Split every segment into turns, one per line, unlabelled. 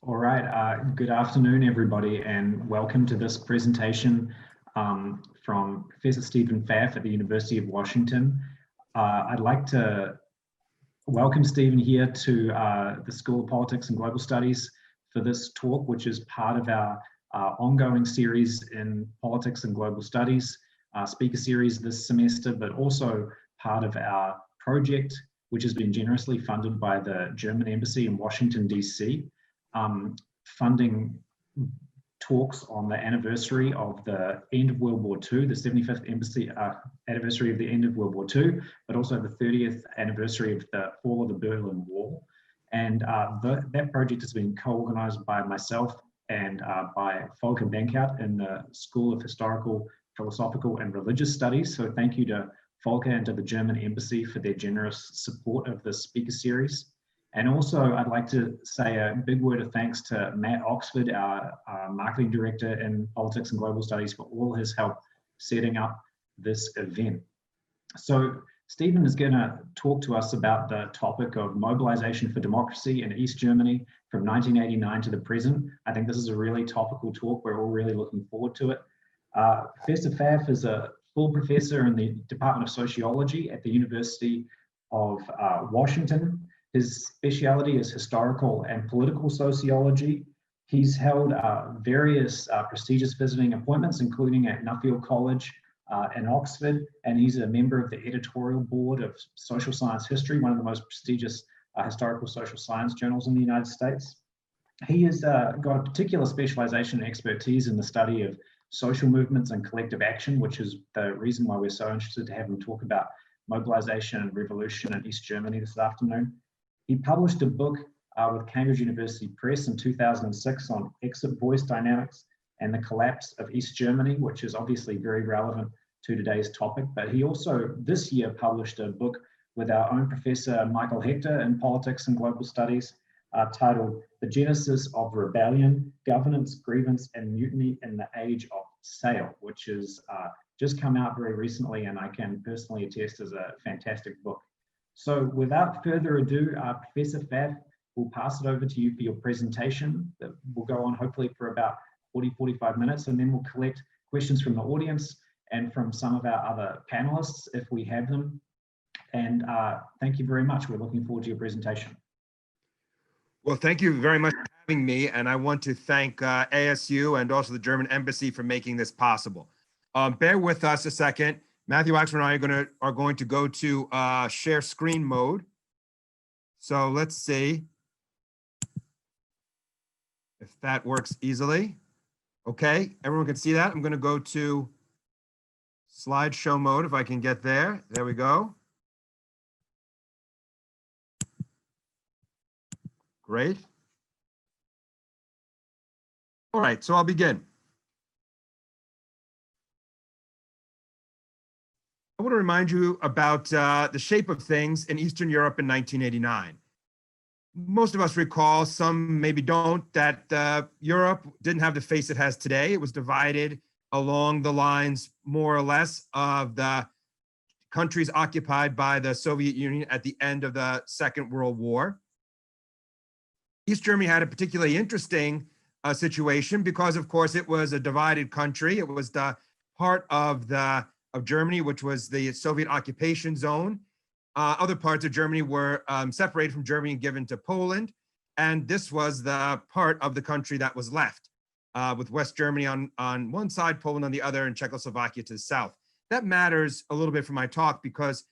All right, good afternoon, everybody, and welcome to this presentation from Professor Stephen Pfaff at the University of Washington. I'd like to welcome Stephen here to the School of Politics and Global Studies for this talk, which is part of our ongoing series in Politics and Global Studies, speaker series this semester, but also part of our project, which has been generously funded by the German Embassy in Washington, D.C. Funding talks on the anniversary of the end of World War II, the 75th embassy anniversary of the end of World War II, but also the 30th anniversary of the fall of the Berlin Wall. And that project has been co-organized by myself and by Volker Benkert in the School of Historical, Philosophical and Religious Studies. So thank you to Volker and to the German Embassy for their generous support of this speaker series. And also, I'd like to say a big word of thanks to Matt Oxford, our marketing director in Politics and Global Studies, for all his help setting up this event. So Stephen is going to talk to us about the topic of mobilization for democracy in East Germany from 1989 to the present. I think this is a really topical talk. We're all really looking forward to it. Professor Pfaff is a full professor in the Department of Sociology at the University of Washington. His speciality is historical and political sociology. He's held various prestigious visiting appointments, including at Nuffield College in Oxford, and he's a member of the editorial board of Social Science History, one of the most prestigious historical social science journals in the United States. He has got a particular specialization and expertise in the study of social movements and collective action, which is the reason why we're so interested to have him talk about mobilization and revolution in East Germany this afternoon. He published a book with Cambridge University Press in 2006 on exit voice dynamics and the collapse of East Germany, which is obviously very relevant to today's topic. But he also this year published a book with our own Professor Michael Hechter in Politics and Global Studies titled The Genesis of Rebellion, Governance, Grievance and Mutiny in the Age of Sail, which is just come out very recently, and I can personally attest is a fantastic book. So without further ado, Professor Pfaff, we'll pass it over to you for your presentation that will go on hopefully for about 40-45 minutes, and then we'll collect questions from the audience and from some of our other panelists if we have them. And thank you very much. We're looking forward to your presentation.
Well, thank you very much for having me, and I want to thank ASU and also the German Embassy for making this possible. Bear with us a second. Matthew Oxford and I are going to go to share screen mode. So let's see if that works easily. Okay, everyone can see that. I'm going to go to slideshow mode if I can get there. There we go. Great. All right, so I'll begin. I want to remind you about the shape of things in Eastern Europe in 1989. Most of us recall, some maybe don't, that Europe didn't have the face it has today. It was divided along the lines, more or less, of the countries occupied by the Soviet Union at the end of the Second World War. East Germany had a particularly interesting situation because, of course, it was a divided country. It was the part of Germany, which was the Soviet occupation zone. Other parts of Germany were separated from Germany and given to Poland. And this was the part of the country that was left, with West Germany on one side, Poland on the other, and Czechoslovakia to the south. That matters a little bit for my talk because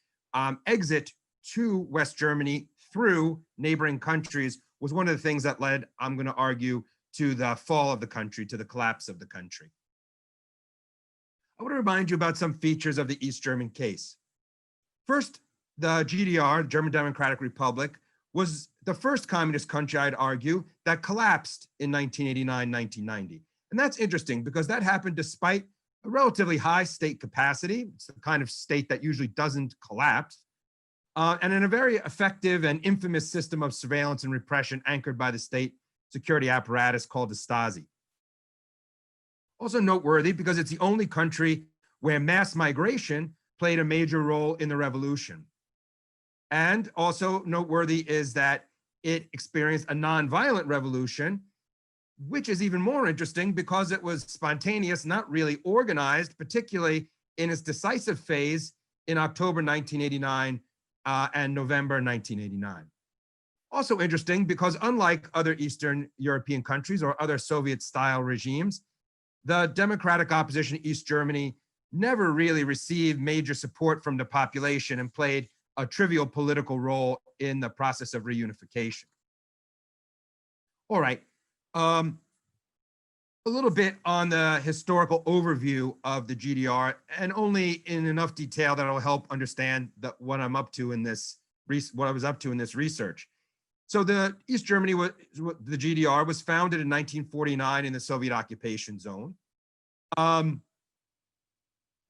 exit to West Germany through neighboring countries was one of the things that led, I'm going to argue, to the fall of the country, to the collapse of the country. I want to remind you about some features of the East German case. First, the GDR, German Democratic Republic, was the first communist country, I'd argue, that collapsed in 1989, 1990. And that's interesting because that happened despite a relatively high state capacity. It's the kind of state that usually doesn't collapse. And in a very effective and infamous system of surveillance and repression anchored by the state security apparatus called the Stasi. Also noteworthy because it's the only country where mass migration played a major role in the revolution. And also noteworthy is that it experienced a nonviolent revolution which is even more interesting because it was spontaneous, not really organized, particularly in its decisive phase in October 1989 and November 1989. Also interesting because unlike other Eastern European countries or other Soviet-style regimes, the democratic opposition in East Germany never really received major support from the population and played a trivial political role in the process of reunification. All right, a little bit on the historical overview of the GDR, and only in enough detail that will help understand what I'm up to in this, what I was up to in this research. So the East Germany, the GDR was founded in 1949 in the Soviet occupation zone.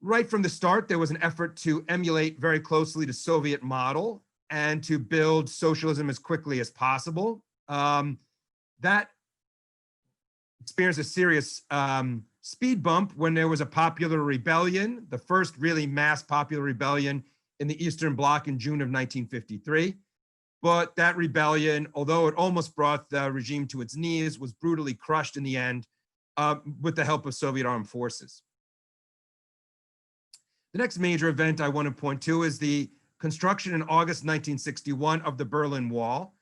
Right from the start, there was an effort to emulate very closely the Soviet model and to build socialism as quickly as possible. That experienced a serious speed bump when there was a popular rebellion, the first really mass popular rebellion in the Eastern Bloc in June of 1953. But that rebellion, although it almost brought the regime to its knees, was brutally crushed in the end with the help of Soviet armed forces. The next major event I want to point to is the construction in August 1961 of the Berlin Wall,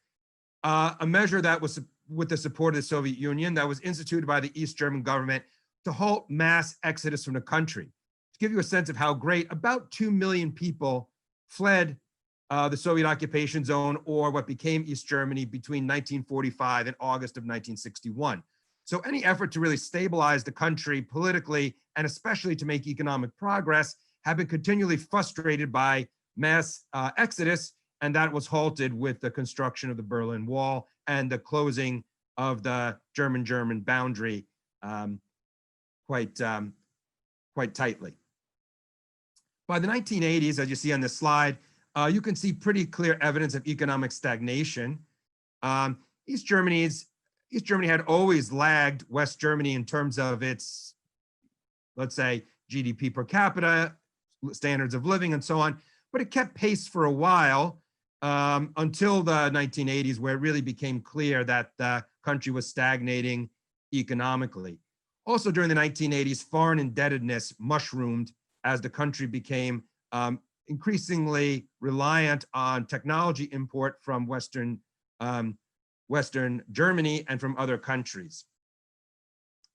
a measure that was with the support of the Soviet Union that was instituted by the East German government to halt mass exodus from the country. To give you a sense of how great, about 2 million people fled the Soviet occupation zone, or what became East Germany, between 1945 and August of 1961. So any effort to really stabilize the country politically, and especially to make economic progress, have been continually frustrated by mass exodus, and that was halted with the construction of the Berlin Wall and the closing of the German-German boundary quite tightly. By the 1980s, as you see on this slide, you can see pretty clear evidence of economic stagnation. East Germany had always lagged West Germany in terms of its, let's say, GDP per capita, standards of living, and so on, but it kept pace for a while until the 1980s, where it really became clear that the country was stagnating economically. Also during the 1980s, foreign indebtedness mushroomed as the country became increasingly reliant on technology import from Western Germany and from other countries.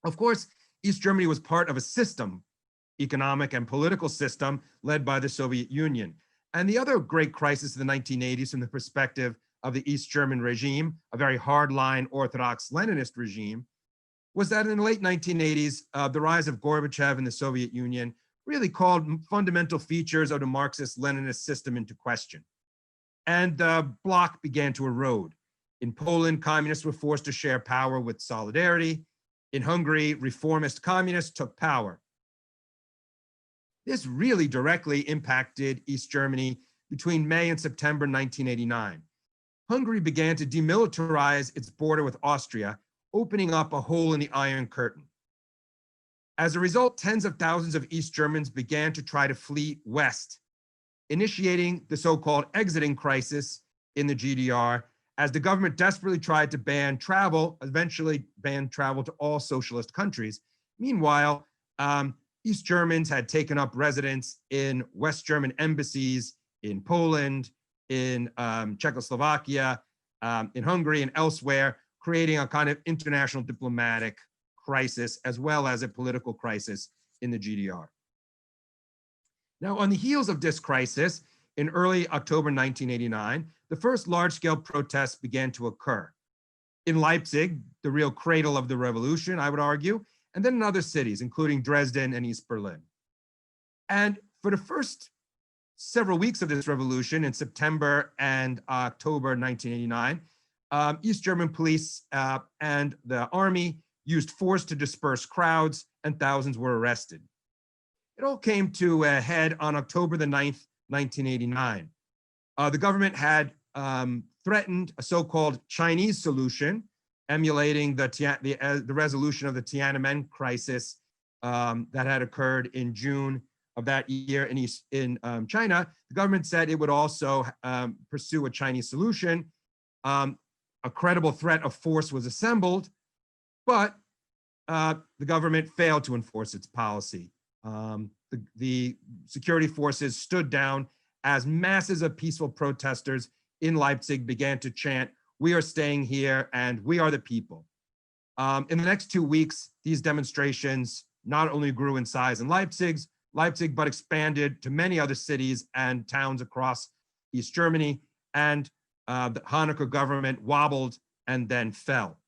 Of course, East Germany was part of a system, economic and political system, led by the Soviet Union. And the other great crisis of the 1980s from the perspective of the East German regime, a very hardline Orthodox Leninist regime, was that in the late 1980s, the rise of Gorbachev and the Soviet Union really called fundamental features of the Marxist-Leninist system into question. And the bloc began to erode. In Poland, communists were forced to share power with Solidarity. In Hungary, reformist communists took power. This really directly impacted East Germany between May and September 1989. Hungary began to demilitarize its border with Austria, opening up a hole in the Iron Curtain. As a result, tens of thousands of East Germans began to try to flee west, initiating the so-called exiting crisis in the GDR, as the government desperately tried to ban travel, eventually banned travel to all socialist countries. Meanwhile, East Germans had taken up residence in West German embassies in Poland, in Czechoslovakia, in Hungary, and elsewhere, creating a kind of international diplomatic crisis as well as a political crisis in the GDR. Now, on the heels of this crisis, in early October 1989, the first large-scale protests began to occur. In Leipzig, the real cradle of the revolution, I would argue, and then in other cities, including Dresden and East Berlin. And for the first several weeks of this revolution, in September and October 1989, East German police and the army used force to disperse crowds, and thousands were arrested. It all came to a head on October the 9th, 1989. The government had threatened a so-called Chinese solution, emulating the resolution of the Tiananmen crisis that had occurred in June of that year in China. The government said it would also pursue a Chinese solution. A credible threat of force was assembled, But the government failed to enforce its policy. The security forces stood down as masses of peaceful protesters in Leipzig began to chant, "We are staying here and we are the people." In the next 2 weeks, these demonstrations not only grew in size in Leipzig, but expanded to many other cities and towns across East Germany, and the Honecker government wobbled and then fell.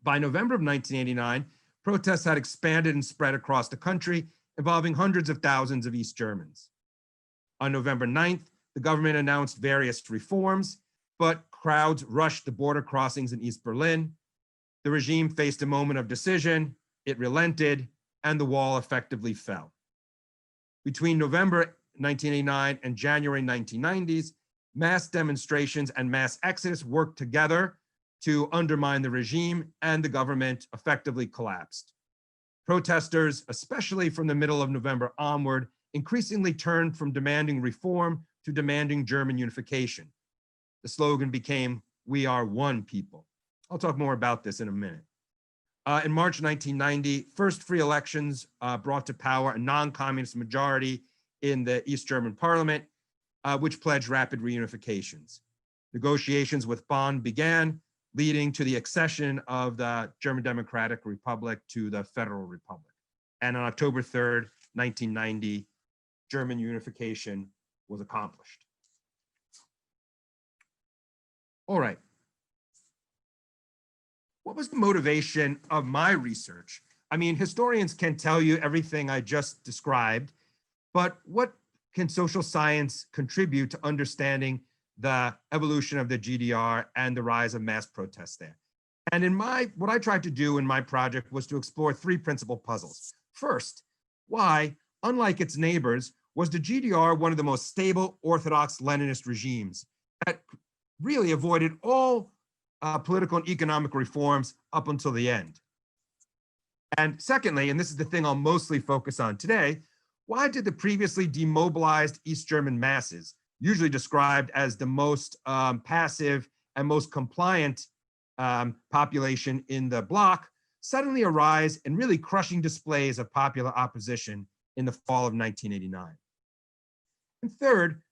By November of 1989, protests had expanded and spread across the country, involving hundreds of thousands of East Germans. On November 9th, the government announced various reforms, but crowds rushed the border crossings in East Berlin. The regime faced a moment of decision, it relented, and the wall effectively fell. Between November 1989 and January 1990s, mass demonstrations and mass exodus worked together to undermine the regime, and the government effectively collapsed. Protesters, especially from the middle of November onward, increasingly turned from demanding reform to demanding German unification. The slogan became, "We are one people." I'll talk more about this in a minute. In March 1990, first free elections brought to power a non-communist majority in the East German parliament, which pledged rapid reunifications. Negotiations with Bonn began, leading to the accession of the German Democratic Republic to the Federal Republic. And on October 3rd, 1990, German unification was accomplished. All right. What was the motivation of my research? I mean, historians can tell you everything I just described, but what can social science contribute to understanding the evolution of the GDR and the rise of mass protests there? And what I tried to do in my project was to explore three principal puzzles. First, why, unlike its neighbors, was the GDR one of the most stable orthodox Leninist regimes that really avoided all political and economic reforms up until the end? And secondly, and this is the thing I'll mostly focus on today, why did the previously demobilized East German masses, usually described as the most passive and most compliant population in the bloc, suddenly arise in really crushing displays of popular opposition in the fall of 1989? And third,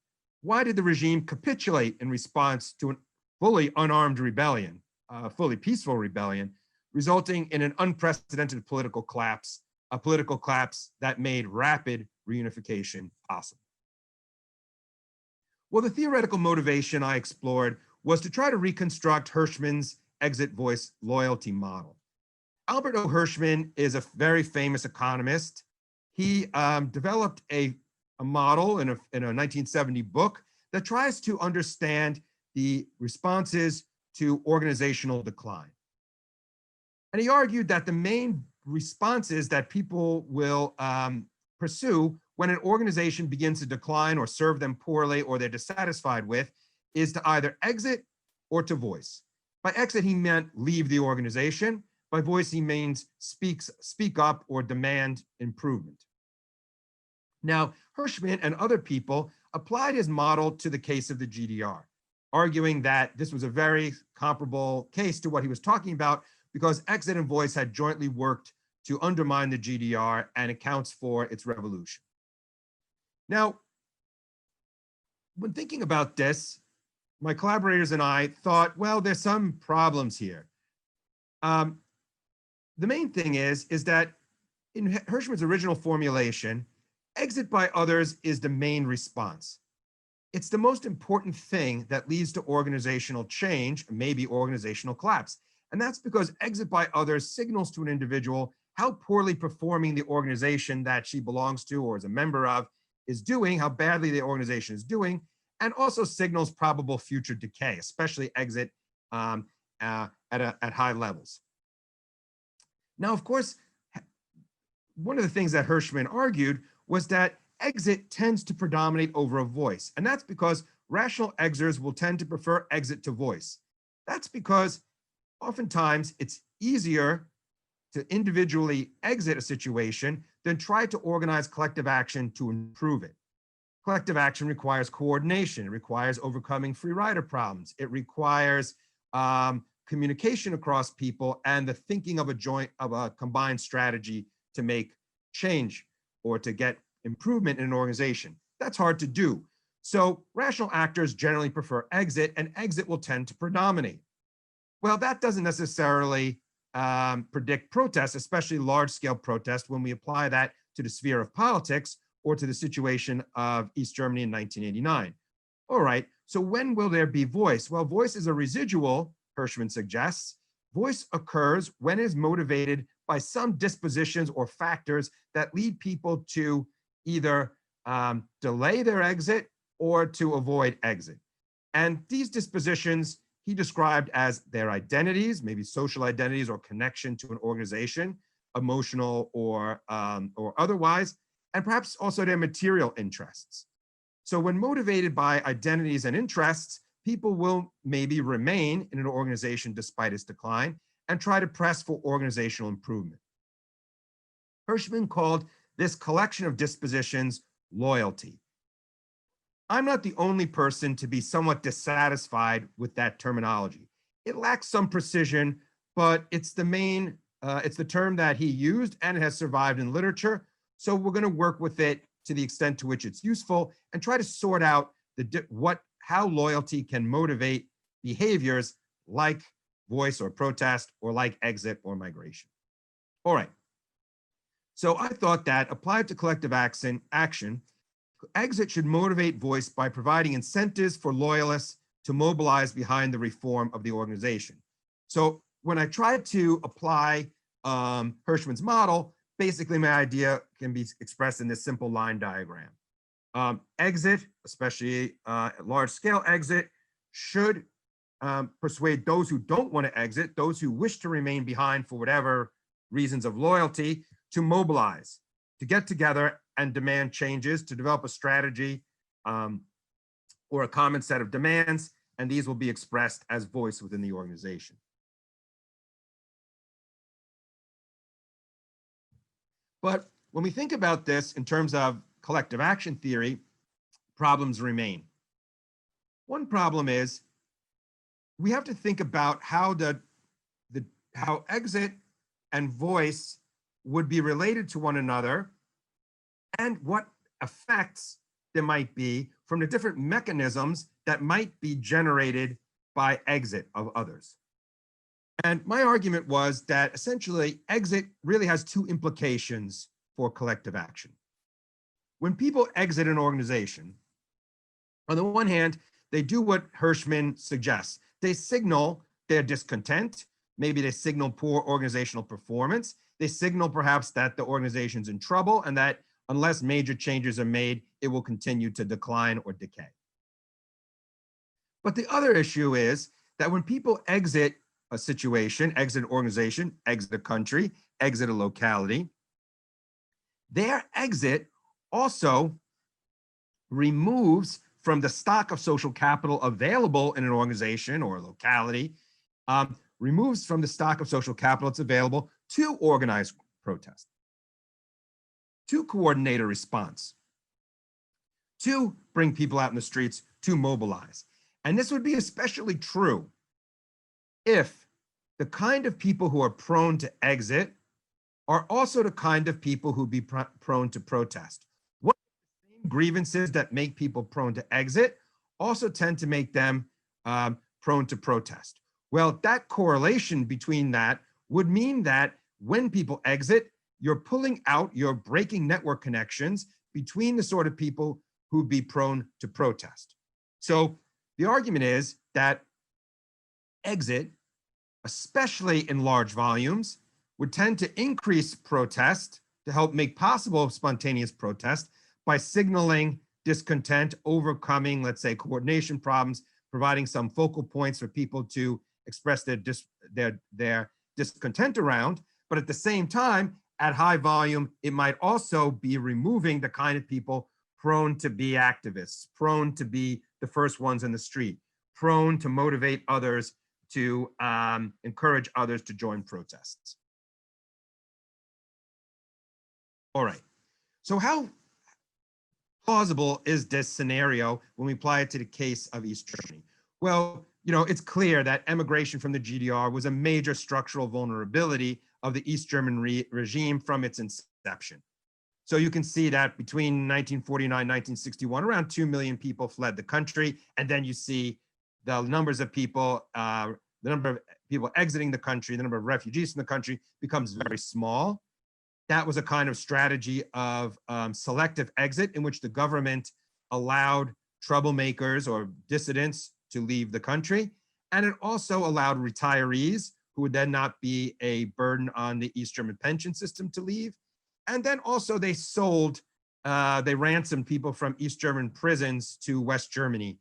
why did the regime capitulate in response to a fully unarmed rebellion, a fully peaceful rebellion, resulting in an unprecedented political collapse, a political collapse that made rapid reunification possible? Well, the theoretical motivation I explored was to try to reconstruct Hirschman's exit voice loyalty model. Albert O. Hirschman is a very famous economist. He developed a model in a 1970 book that tries to understand the responses to organizational decline. And he argued that the main responses that people will pursue when an organization begins to decline or serve them poorly or they're dissatisfied with is to either exit or to voice. By exit, he meant leave the organization. By voice, he means speak up or demand improvement. Now, Hirschman and other people applied his model to the case of the GDR, arguing that this was a very comparable case to what he was talking about because exit and voice had jointly worked to undermine the GDR and accounts for its revolution. Now, when thinking about this, my collaborators and I thought, well, there's some problems here. The main thing is that in Hirschman's original formulation, exit by others is the main response. It's the most important thing that leads to organizational change, maybe organizational collapse. And that's because exit by others signals to an individual how poorly performing the organization that she belongs to or is a member of is doing, how badly the organization is doing, and also signals probable future decay, especially exit at high levels. Now, of course, one of the things that Hirschman argued was that exit tends to predominate over a voice. And that's because rational exiters will tend to prefer exit to voice. That's because oftentimes it's easier to individually exit a situation than try to organize collective action to improve it. Collective action requires coordination. It requires overcoming free rider problems. It requires communication across people and the thinking of a combined strategy to make change or to get improvement in an organization. That's hard to do. So rational actors generally prefer exit, and exit will tend to predominate. Well, that doesn't necessarily predict protests, especially large-scale protests, when we apply that to the sphere of politics or to the situation of East Germany in 1989. All right, so when will there be voice? Well, voice is a residual, Hirschman suggests. Voice occurs when it is motivated by some dispositions or factors that lead people to either delay their exit or to avoid exit. And these dispositions he described as their identities, maybe social identities or connection to an organization, emotional or otherwise, and perhaps also their material interests. So when motivated by identities and interests, people will maybe remain in an organization despite its decline and try to press for organizational improvement. Hirschman called this collection of dispositions loyalty. I'm not the only person to be somewhat dissatisfied with that terminology. It lacks some precision, but it's the term that he used and it has survived in literature. So we're going to work with it to the extent to which it's useful and try to sort out how loyalty can motivate behaviors like voice or protest or like exit or migration. All right. So I thought that applied to collective action, exit should motivate voice by providing incentives for loyalists to mobilize behind the reform of the organization. So when I tried to apply Hirschman's model, basically my idea can be expressed in this simple line diagram. Exit, especially large-scale exit, should persuade those who don't want to exit, those who wish to remain behind for whatever reasons of loyalty, to mobilize, to get together and demand changes, to develop a strategy or a common set of demands, and these will be expressed as voice within the organization. But when we think about this in terms of collective action theory, problems remain. One problem is we have to think about how how exit and voice would be related to one another and what effects there might be from the different mechanisms that might be generated by exit of others. And my argument was that essentially exit really has two implications for collective action. When people exit an organization, on the one hand, they do what Hirschman suggests. They signal their discontent. Maybe they signal poor organizational performance. They signal perhaps that the organization's in trouble and that unless major changes are made, it will continue to decline or decay. But the other issue is that when people exit a situation, exit an organization, exit a country, exit a locality, their exit also removes from the stock of social capital available in an organization or a locality, removes from the stock of social capital that's available to organize protest, to coordinate a response, to bring people out in the streets, to mobilize. And this would be especially true if the kind of people who are prone to exit are also the kind of people who be prone to protest. What same grievances that make people prone to exit also tend to make them prone to protest. Well, that correlation between that would mean that when people exit, you're pulling out, you're breaking network connections between the sort of people who'd be prone to protest. So the argument is that exit, especially in large volumes, would tend to increase protest to help make possible spontaneous protest by signaling discontent, overcoming, let's say, coordination problems, providing some focal points for people to express their discontent around. But at the same time, at high volume, it might also be removing the kind of people prone to be activists, prone to be the first ones in the street, prone to motivate others, to encourage others to join protests. All right, so how plausible is this scenario when we apply it to the case of East Germany? Well, it's clear that emigration from the GDR was a major structural vulnerability of the East German regime from its inception. So you can see that between 1949 and 1961, around 2 million people fled the country. And then you see the numbers of people, the number of people exiting the country, the number of refugees in the country becomes very small. That was a kind of strategy of selective exit in which the government allowed troublemakers or dissidents to leave the country. And it also allowed retirees who would then not be a burden on the East German pension system to leave. And then also they ransomed people from East German prisons to West Germany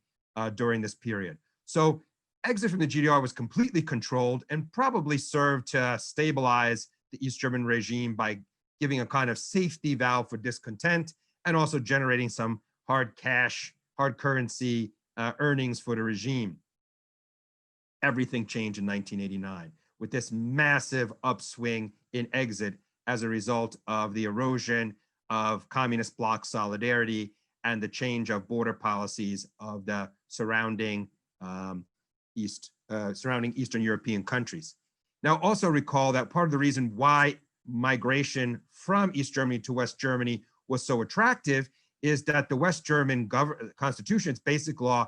during this period. So exit from the GDR was completely controlled and probably served to stabilize the East German regime by giving a kind of safety valve for discontent and also generating some hard cash, hard currency earnings for the regime. Everything changed in 1989 with this massive upswing in exit as a result of the erosion of communist bloc solidarity and the change of border policies of the surrounding Eastern European countries. Now, also recall that part of the reason why migration from East Germany to West Germany was so attractive is that the West German constitution, its basic law,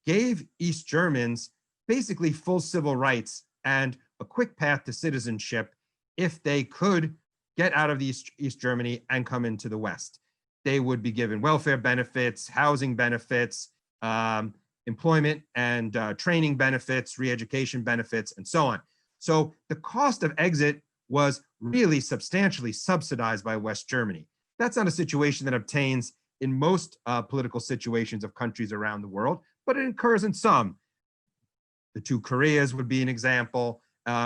gave East Germans basically full civil rights and a quick path to citizenship if they could get out of East Germany and come into the West. They would be given welfare benefits, housing benefits, employment and training benefits, re-education benefits, and so on. So the cost of exit was really substantially subsidized by West Germany. That's not a situation that obtains in most political situations of countries around the world, but it occurs in some. The two Koreas would be an example.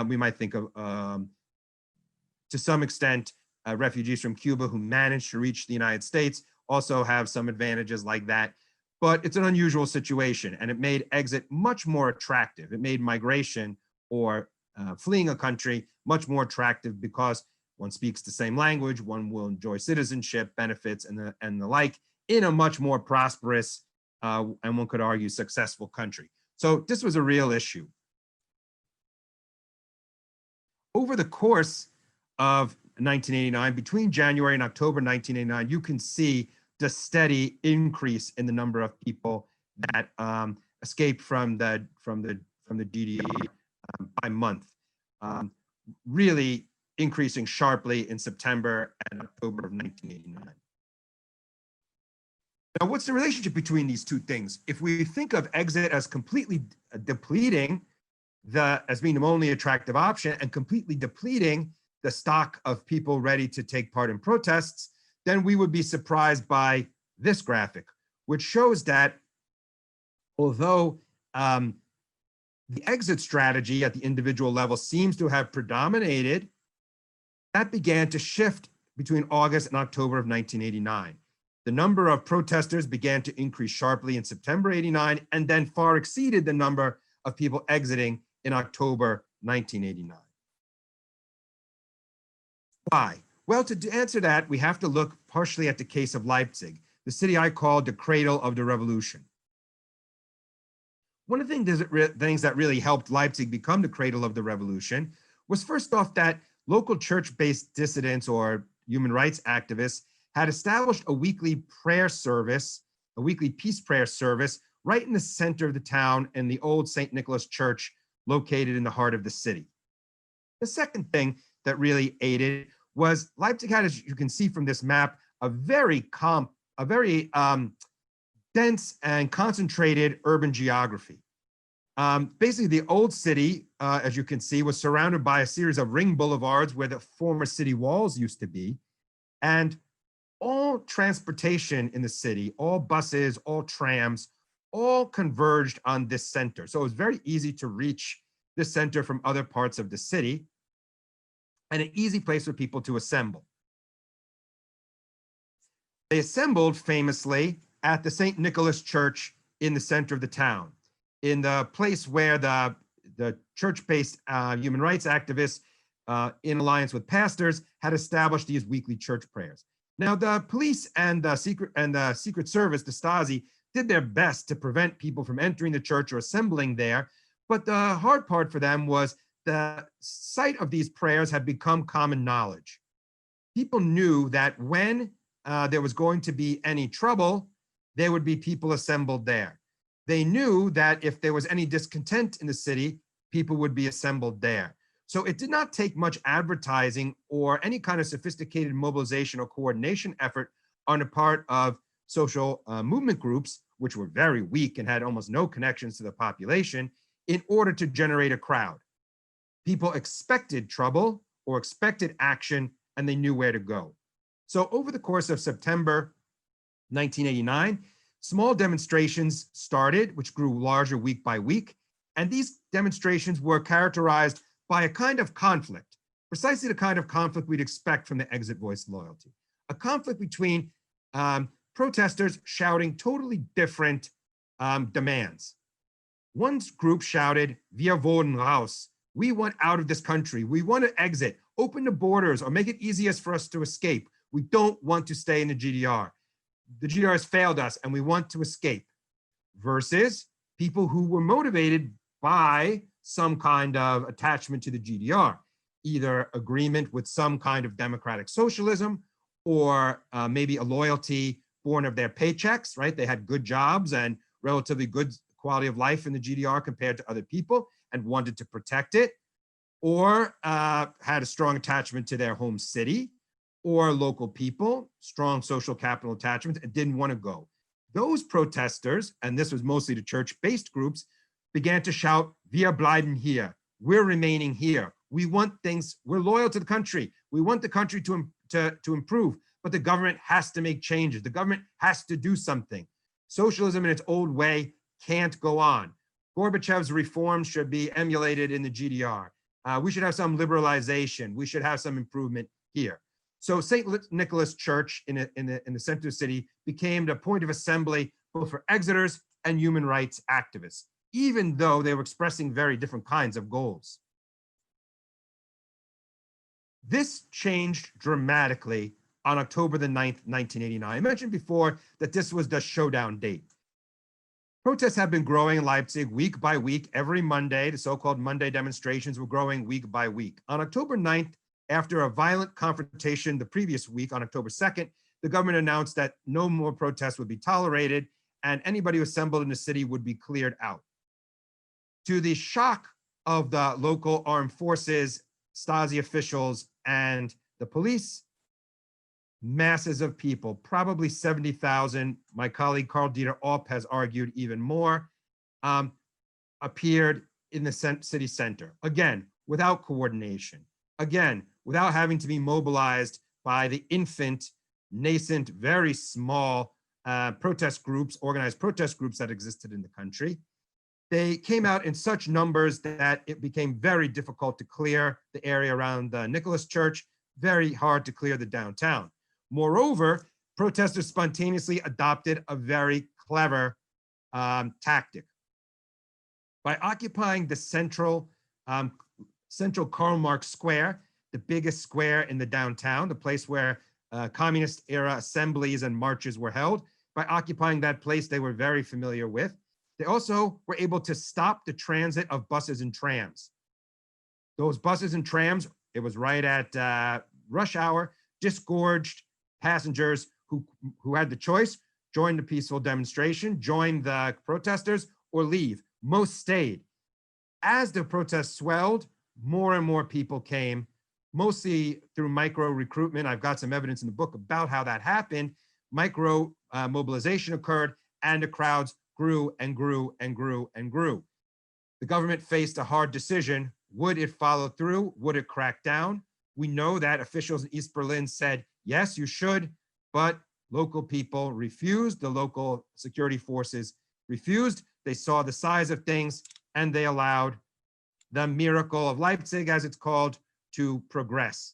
We might think of, to some extent, refugees from Cuba who managed to reach the United States also have some advantages like that. But it's an unusual situation, and it made exit much more attractive. It made migration or fleeing a country much more attractive because one speaks the same language, one will enjoy citizenship benefits and the like in a much more prosperous and one could argue successful country. So this was a real issue. Over the course of 1989, between January and October 1989, you can see the steady increase in the number of people that escaped from the GDR by month, really increasing sharply in September and October of 1989. Now, what's the relationship between these two things? If we think of exit as completely depleting as being the only attractive option and completely depleting the stock of people ready to take part in protests, then we would be surprised by this graphic, which shows that although the exit strategy at the individual level seems to have predominated, that began to shift between August and October of 1989. The number of protesters began to increase sharply in September 89 and then far exceeded the number of people exiting in October 1989. Why? Well, to answer that, we have to look partially at the case of Leipzig, the city I call the cradle of the revolution. One of the things that really helped Leipzig become the cradle of the revolution was first off that local church-based dissidents or human rights activists had established a weekly prayer service, a weekly peace prayer service right in the center of the town in the old St. Nicholas Church located in the heart of the city. The second thing that really aided was Leipzig had, as you can see from this map, a very dense and concentrated urban geography. Basically, the old city, as you can see, was surrounded by a series of ring boulevards where the former city walls used to be. And all transportation in the city, all buses, all trams, all converged on this center. So it was very easy to reach this center from other parts of the city and an easy place for people to assemble. They assembled famously at the St. Nicholas Church in the center of the town, in the place where the church-based human rights activists in alliance with pastors had established these weekly church prayers. Now, the police and the Secret Service, the Stasi, did their best to prevent people from entering the church or assembling there, But the hard part for them was the site of these prayers had become common knowledge. People knew that when there was going to be any trouble, there would be people assembled there. They knew that if there was any discontent in the city, people would be assembled there. So it did not take much advertising or any kind of sophisticated mobilization or coordination effort on the part of social movement groups, which were very weak and had almost no connections to the population, in order to generate a crowd. People expected trouble or expected action, and they knew where to go. So over the course of September 1989, small demonstrations started, which grew larger week by week. And these demonstrations were characterized by a kind of conflict, precisely the kind of conflict we'd expect from the exit voice loyalty. A conflict between protesters shouting totally different demands. One group shouted, "Wir wollen raus." We want out of this country. We want to exit. Open the borders or make it easiest for us to escape. We don't want to stay in the GDR. The GDR has failed us and we want to escape. Versus people who were motivated by some kind of attachment to the GDR, either agreement with some kind of democratic socialism or maybe a loyalty born of their paychecks, right? They had good jobs and relatively good quality of life in the GDR compared to other people and wanted to protect it, or had a strong attachment to their home city or local people, strong social capital attachments, and didn't want to go. Those protesters, and this was mostly the church-based groups, began to shout, "Wir bleiben hier." We're remaining here. We want things, we're loyal to the country. We want the country to improve, but the government has to make changes. The government has to do something. Socialism in its old way can't go on. Gorbachev's reforms should be emulated in the GDR. We should have some liberalization. We should have some improvement here. So St. Nicholas Church in the center of the city became the point of assembly both for exiters and human rights activists, even though they were expressing very different kinds of goals. This changed dramatically on October the 9th, 1989. I mentioned before that this was the showdown date. Protests have been growing in Leipzig week by week. Every Monday, the so-called Monday demonstrations were growing week by week. On October 9th, after a violent confrontation the previous week, on October 2nd, the government announced that no more protests would be tolerated and anybody who assembled in the city would be cleared out. To the shock of the local armed forces, Stasi officials, and the police, masses of people, probably 70,000, my colleague Karl Dieter Opp has argued even more, appeared in the city center. Again, without coordination. Again, without having to be mobilized by the infant, nascent, very small protest groups, organized protest groups that existed in the country. They came out in such numbers that it became very difficult to clear the area around the Nicholas Church, very hard to clear the downtown. Moreover, protesters spontaneously adopted a very clever tactic. By occupying the central Karl Marx Square, the biggest square in the downtown, the place where communist era assemblies and marches were held, by occupying that place they were very familiar with, they also were able to stop the transit of buses and trams. Those buses and trams, it was right at rush hour, disgorged passengers who had the choice, join the peaceful demonstration, join the protesters, or leave. Most stayed. As the protests swelled, more and more people came, mostly through micro recruitment. I've got some evidence in the book about how that happened. Micro mobilization occurred, and the crowds grew and grew and grew and grew. The government faced a hard decision. Would it follow through? Would it crack down? We know that officials in East Berlin said, yes, you should, but local people refused. The local security forces refused. They saw the size of things and they allowed the miracle of Leipzig, as it's called, to progress.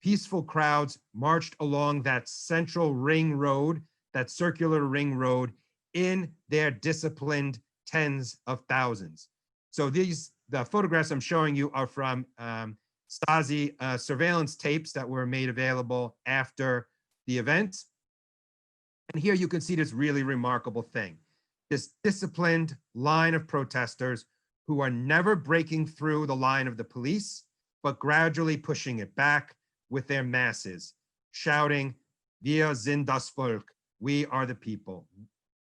Peaceful crowds marched along that central ring road, that circular ring road, in their disciplined tens of thousands. So the photographs I'm showing you are from Stasi surveillance tapes that were made available after the event. And here you can see this really remarkable thing. This disciplined line of protesters who are never breaking through the line of the police, but gradually pushing it back with their masses, shouting, "Wir sind das Volk," we are the people.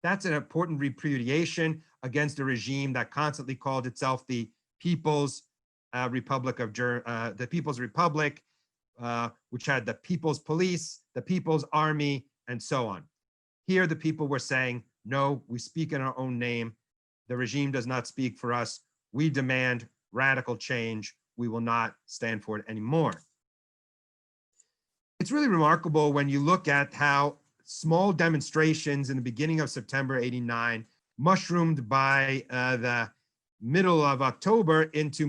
That's an important repudiation against a regime that constantly called itself the People's Republic of the People's Republic, which had the People's Police, the People's Army, and so on. Here, the people were saying, no, we speak in our own name. The regime does not speak for us. We demand radical change. We will not stand for it anymore. It's really remarkable when you look at how small demonstrations in the beginning of September '89 mushroomed by the middle of October into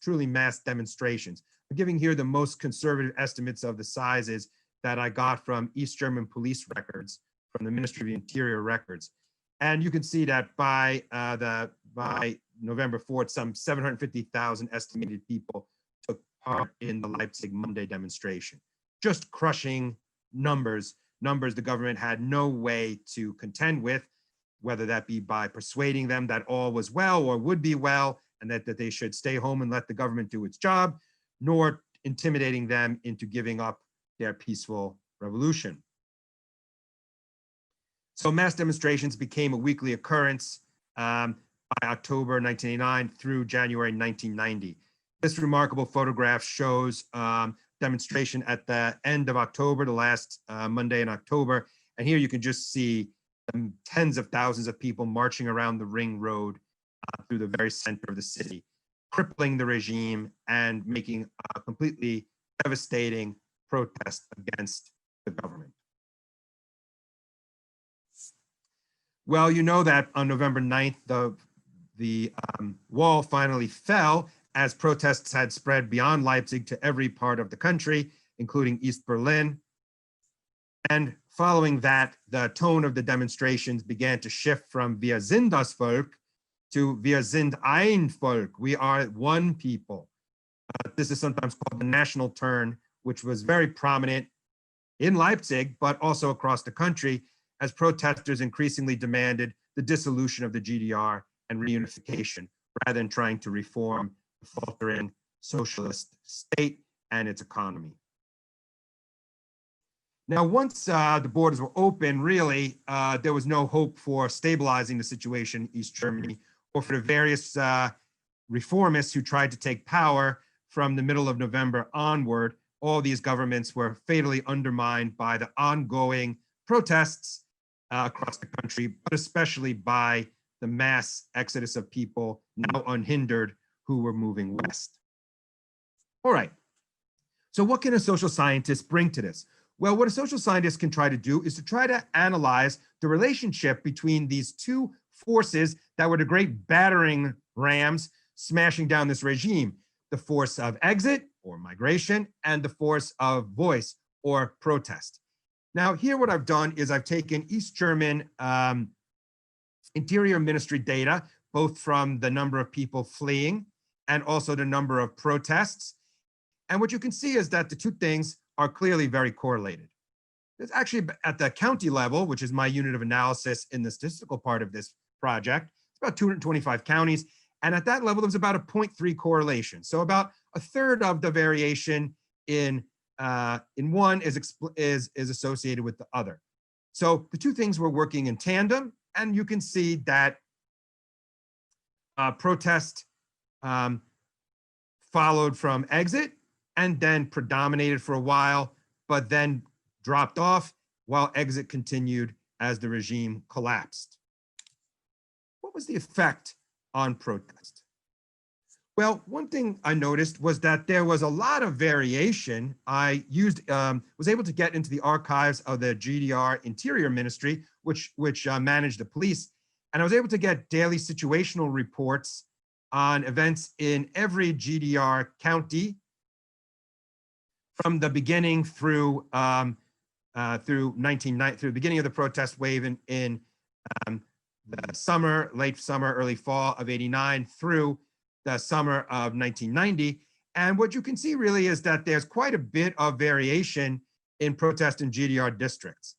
truly mass demonstrations. I'm giving here the most conservative estimates of the sizes that I got from East German police records, from the Ministry of the Interior records. And you can see that by November 4th, some 750,000 estimated people took part in the Leipzig Monday demonstration. Just crushing numbers the government had no way to contend with, whether that be by persuading them that all was well or would be well, and that they should stay home and let the government do its job, nor intimidating them into giving up their peaceful revolution. So mass demonstrations became a weekly occurrence by October 1989 through January 1990. This remarkable photograph shows demonstration at the end of October, the last Monday in October. And here you can just see tens of thousands of people marching around the ring road through the very center of the city, crippling the regime and making a completely devastating protest against the government. Well, you know that on November 9th, the wall finally fell as protests had spread beyond Leipzig to every part of the country, including East Berlin. And following that, the tone of the demonstrations began to shift from "Wir sind das Volk" to "Wir sind ein Volk," we are one people. This is sometimes called the national turn, which was very prominent in Leipzig, but also across the country, as protesters increasingly demanded the dissolution of the GDR and reunification, rather than trying to reform the faltering socialist state and its economy. Now, once the borders were open, really, there was no hope for stabilizing the situation in East Germany, or for the various reformists who tried to take power from the middle of November onward. All these governments were fatally undermined by the ongoing protests across the country, but especially by the mass exodus of people, now unhindered, who were moving west. All right, so what can a social scientist bring to this? Well, what a social scientist can try to do is to try to analyze the relationship between these two forces that were the great battering rams smashing down this regime: the force of exit or migration and the force of voice or protest. Now, here what I've done is I've taken East German Interior Ministry data, both from the number of people fleeing and also the number of protests. And what you can see is that the two things are clearly very correlated. It's actually at the county level, which is my unit of analysis in the statistical part of this project. It's about 225 counties. And at that level, there's about a 0.3 correlation. So about a third of the variation in one is associated with the other. So the two things were working in tandem, and you can see that protest followed from exit and then predominated for a while, but then dropped off while exit continued as the regime collapsed. What was the effect on protest? Well, one thing I noticed was that there was a lot of variation. I was able to get into the archives of the GDR Interior Ministry, which managed the police, and I was able to get daily situational reports on events in every GDR county from the beginning through the beginning of the protest wave in the summer, late summer, early fall of '89 through the summer of 1990. And what you can see really is that there's quite a bit of variation in protest in GDR districts.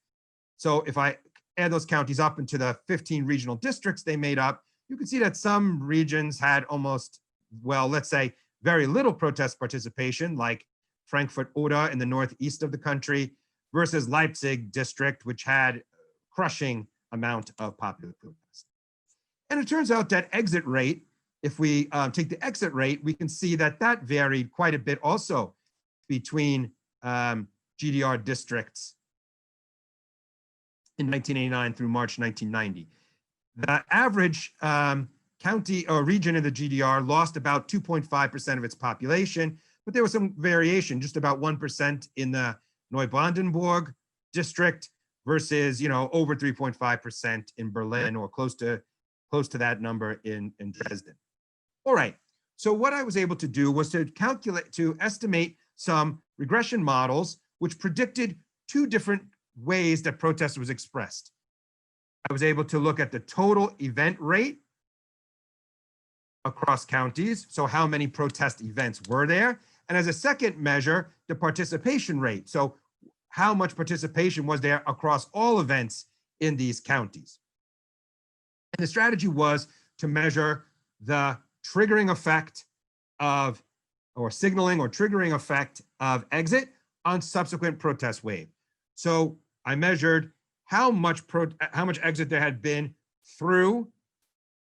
So if I add those counties up into the 15 regional districts they made up, you can see that some regions had almost, well, let's say very little protest participation, like Frankfurt Oder in the northeast of the country, versus Leipzig district, which had crushing amount of popular protest. And it turns out that exit rate, if we take the exit rate, we can see that that varied quite a bit also between GDR districts in 1989 through March 1990. The average county or region in the GDR lost about 2.5% of its population, but there was some variation, just about 1% in the Neubrandenburg district versus, over 3.5% in Berlin, or close to that number in Dresden. All right, so what I was able to do was to estimate some regression models which predicted two different ways that protest was expressed. I was able to look at the total event rate across counties, so how many protest events were there, and as a second measure, the participation rate, so how much participation was there across all events in these counties. And the strategy was to measure the triggering effect of, or signaling or triggering effect of exit on subsequent protest wave. So I measured how much exit there had been through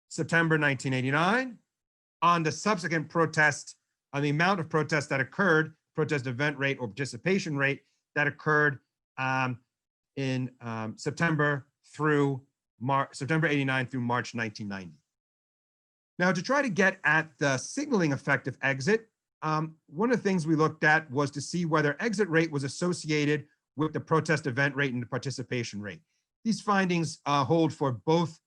September 1989 on the subsequent protest, on the amount of protests that occurred, protest event rate or participation rate that occurred in September 89 through March 1990. Now, to try to get at the signaling effect of exit, one of the things we looked at was to see whether exit rate was associated with the protest event rate and the participation rate. These findings hold for both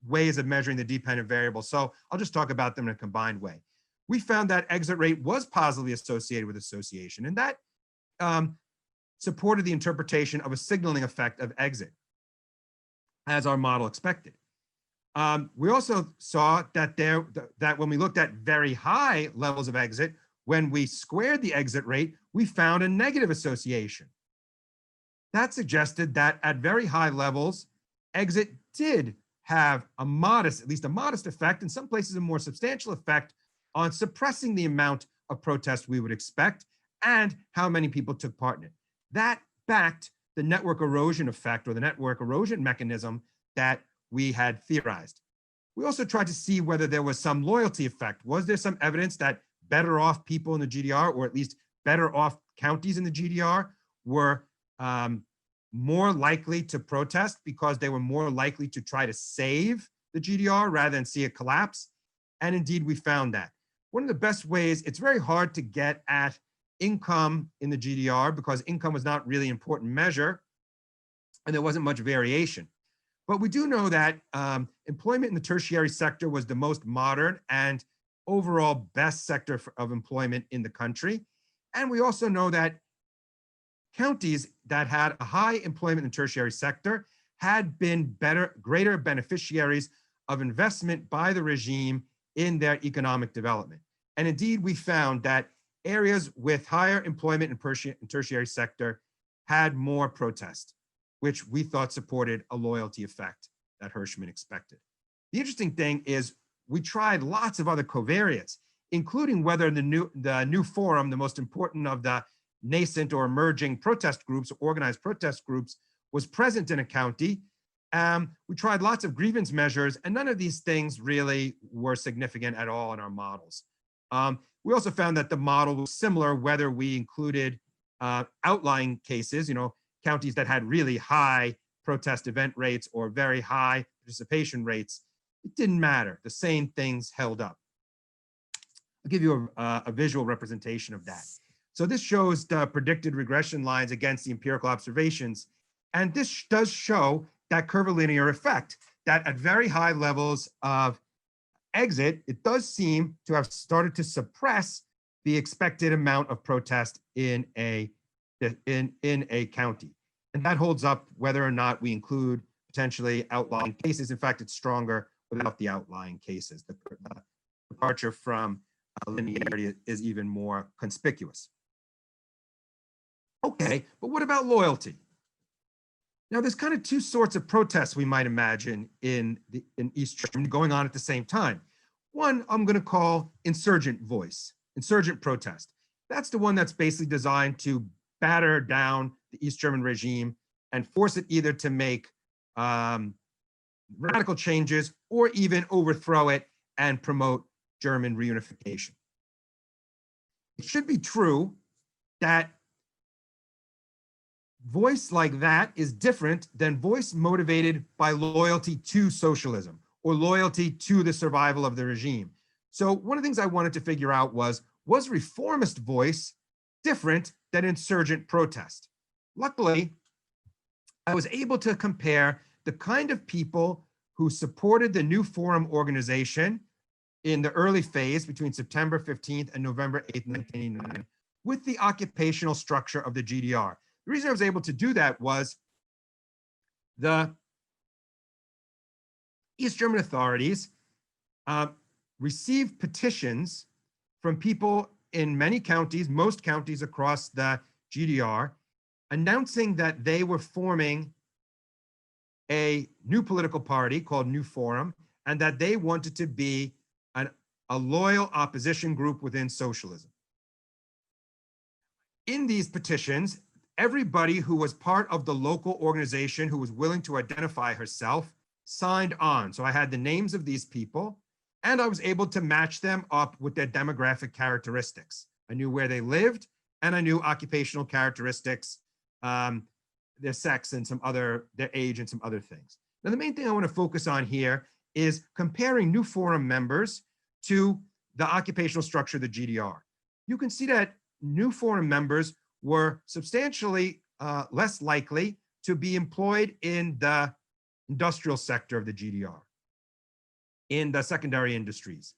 ways of measuring the dependent variable, so I'll just talk about them in a combined way. We found that exit rate was positively associated with association, and that supported the interpretation of a signaling effect of exit, as our model expected. We also saw that that when we looked at very high levels of exit, when we squared the exit rate, we found a negative association. That suggested that at very high levels, exit did have a modest, at least a modest effect, in some places a more substantial effect on suppressing the amount of protest we would expect and how many people took part in it. That backed the network erosion effect, or the network erosion mechanism that we had theorized. We also tried to see whether there was some loyalty effect. Was there some evidence that better off people in the GDR, or at least better off counties in the GDR, were more likely to protest because they were more likely to try to save the GDR rather than see it collapse? And indeed, we found that. One of the best ways, it's very hard to get at income in the GDR because income was not really an important measure and there wasn't much variation. But we do know that employment in the tertiary sector was the most modern and overall best sector of employment in the country. And we also know that counties that had a high employment in the tertiary sector had been greater beneficiaries of investment by the regime in their economic development. And indeed, we found that areas with higher employment in tertiary sector had more protest, which we thought supported a loyalty effect that Hirschman expected. The interesting thing is we tried lots of other covariates, including whether the new forum, the most important of the nascent or emerging protest groups, organized protest groups, was present in a county. We tried lots of grievance measures, and none of these things really were significant at all in our models. We also found that the model was similar whether we included outlying cases, counties that had really high protest event rates or very high participation rates. It didn't matter. The same things held up. I'll give you a visual representation of that. So this shows the predicted regression lines against the empirical observations. And this does show that curvilinear effect, that at very high levels of exit, it does seem to have started to suppress the expected amount of protest in a county. And that holds up whether or not we include potentially outlying cases. In fact, it's stronger without the outlying cases. The departure from linearity is even more conspicuous. Okay, but what about loyalty? Now, there's kind of two sorts of protests we might imagine in East Germany going on at the same time. One I'm going to call insurgent voice, insurgent protest. That's the one that's basically designed to batter down the East German regime and force it either to make radical changes or even overthrow it and promote German reunification. It should be true that voice like that is different than voice motivated by loyalty to socialism or loyalty to the survival of the regime. So one of the things I wanted to figure out was reformist voice different than insurgent protest? Luckily, I was able to compare the kind of people who supported the New Forum organization in the early phase between September 15th and November 8th, 1989, with the occupational structure of the GDR. The reason I was able to do that was the East German authorities received petitions from people in many counties, most counties across the GDR, announcing that they were forming a new political party called New Forum, and that they wanted to be a loyal opposition group within socialism. In these petitions, everybody who was part of the local organization who was willing to identify herself signed on. So I had the names of these people, and I was able to match them up with their demographic characteristics. I knew where they lived, and I knew occupational characteristics, their sex and their age and some other things. Now, the main thing I want to focus on here is comparing New Forum members to the occupational structure of the GDR. You can see that New Forum members were substantially less likely to be employed in the industrial sector of the GDR, in the secondary industries.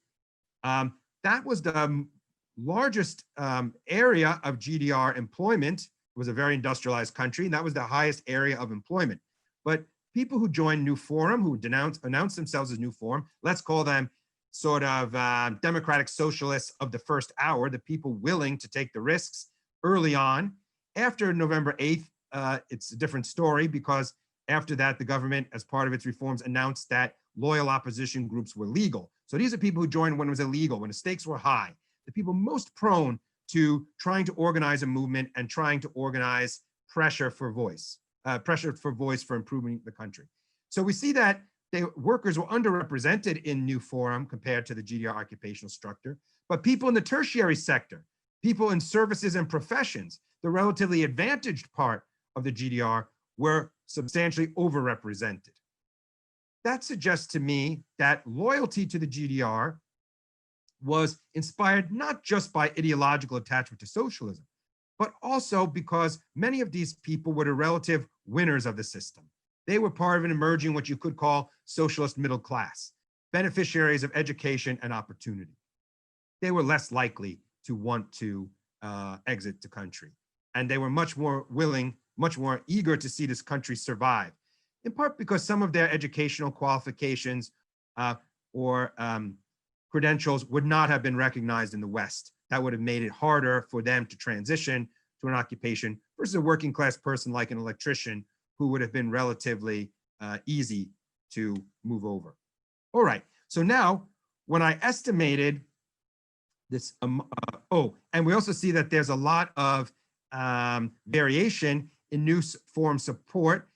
That was the largest area of GDR employment. It was a very industrialized country, and that was the highest area of employment. But people who joined New Forum, who announced themselves as New Forum, let's call them sort of democratic socialists of the first hour, the people willing to take the risks early on. After November 8th, it's a different story, because after that, the government, as part of its reforms, announced that loyal opposition groups were legal. So these are people who joined when it was illegal, when the stakes were high, the people most prone to trying to organize a movement and trying to organize pressure for voice for improving the country. So we see that workers were underrepresented in New Forum compared to the GDR occupational structure, but people in the tertiary sector, people in services and professions, the relatively advantaged part of the GDR, were substantially overrepresented. That suggests to me that loyalty to the GDR was inspired not just by ideological attachment to socialism, but also because many of these people were the relative winners of the system. They were part of an emerging, what you could call, socialist middle class, beneficiaries of education and opportunity. They were less likely to want to exit the country, and they were much more willing, much more eager to see this country survive, in part because some of their educational qualifications or credentials would not have been recognized in the West. That would have made it harder for them to transition to an occupation versus a working class person like an electrician, who would have been relatively easy to move over. All right, so now when I estimated this, and we also see that there's a lot of variation in New Forum support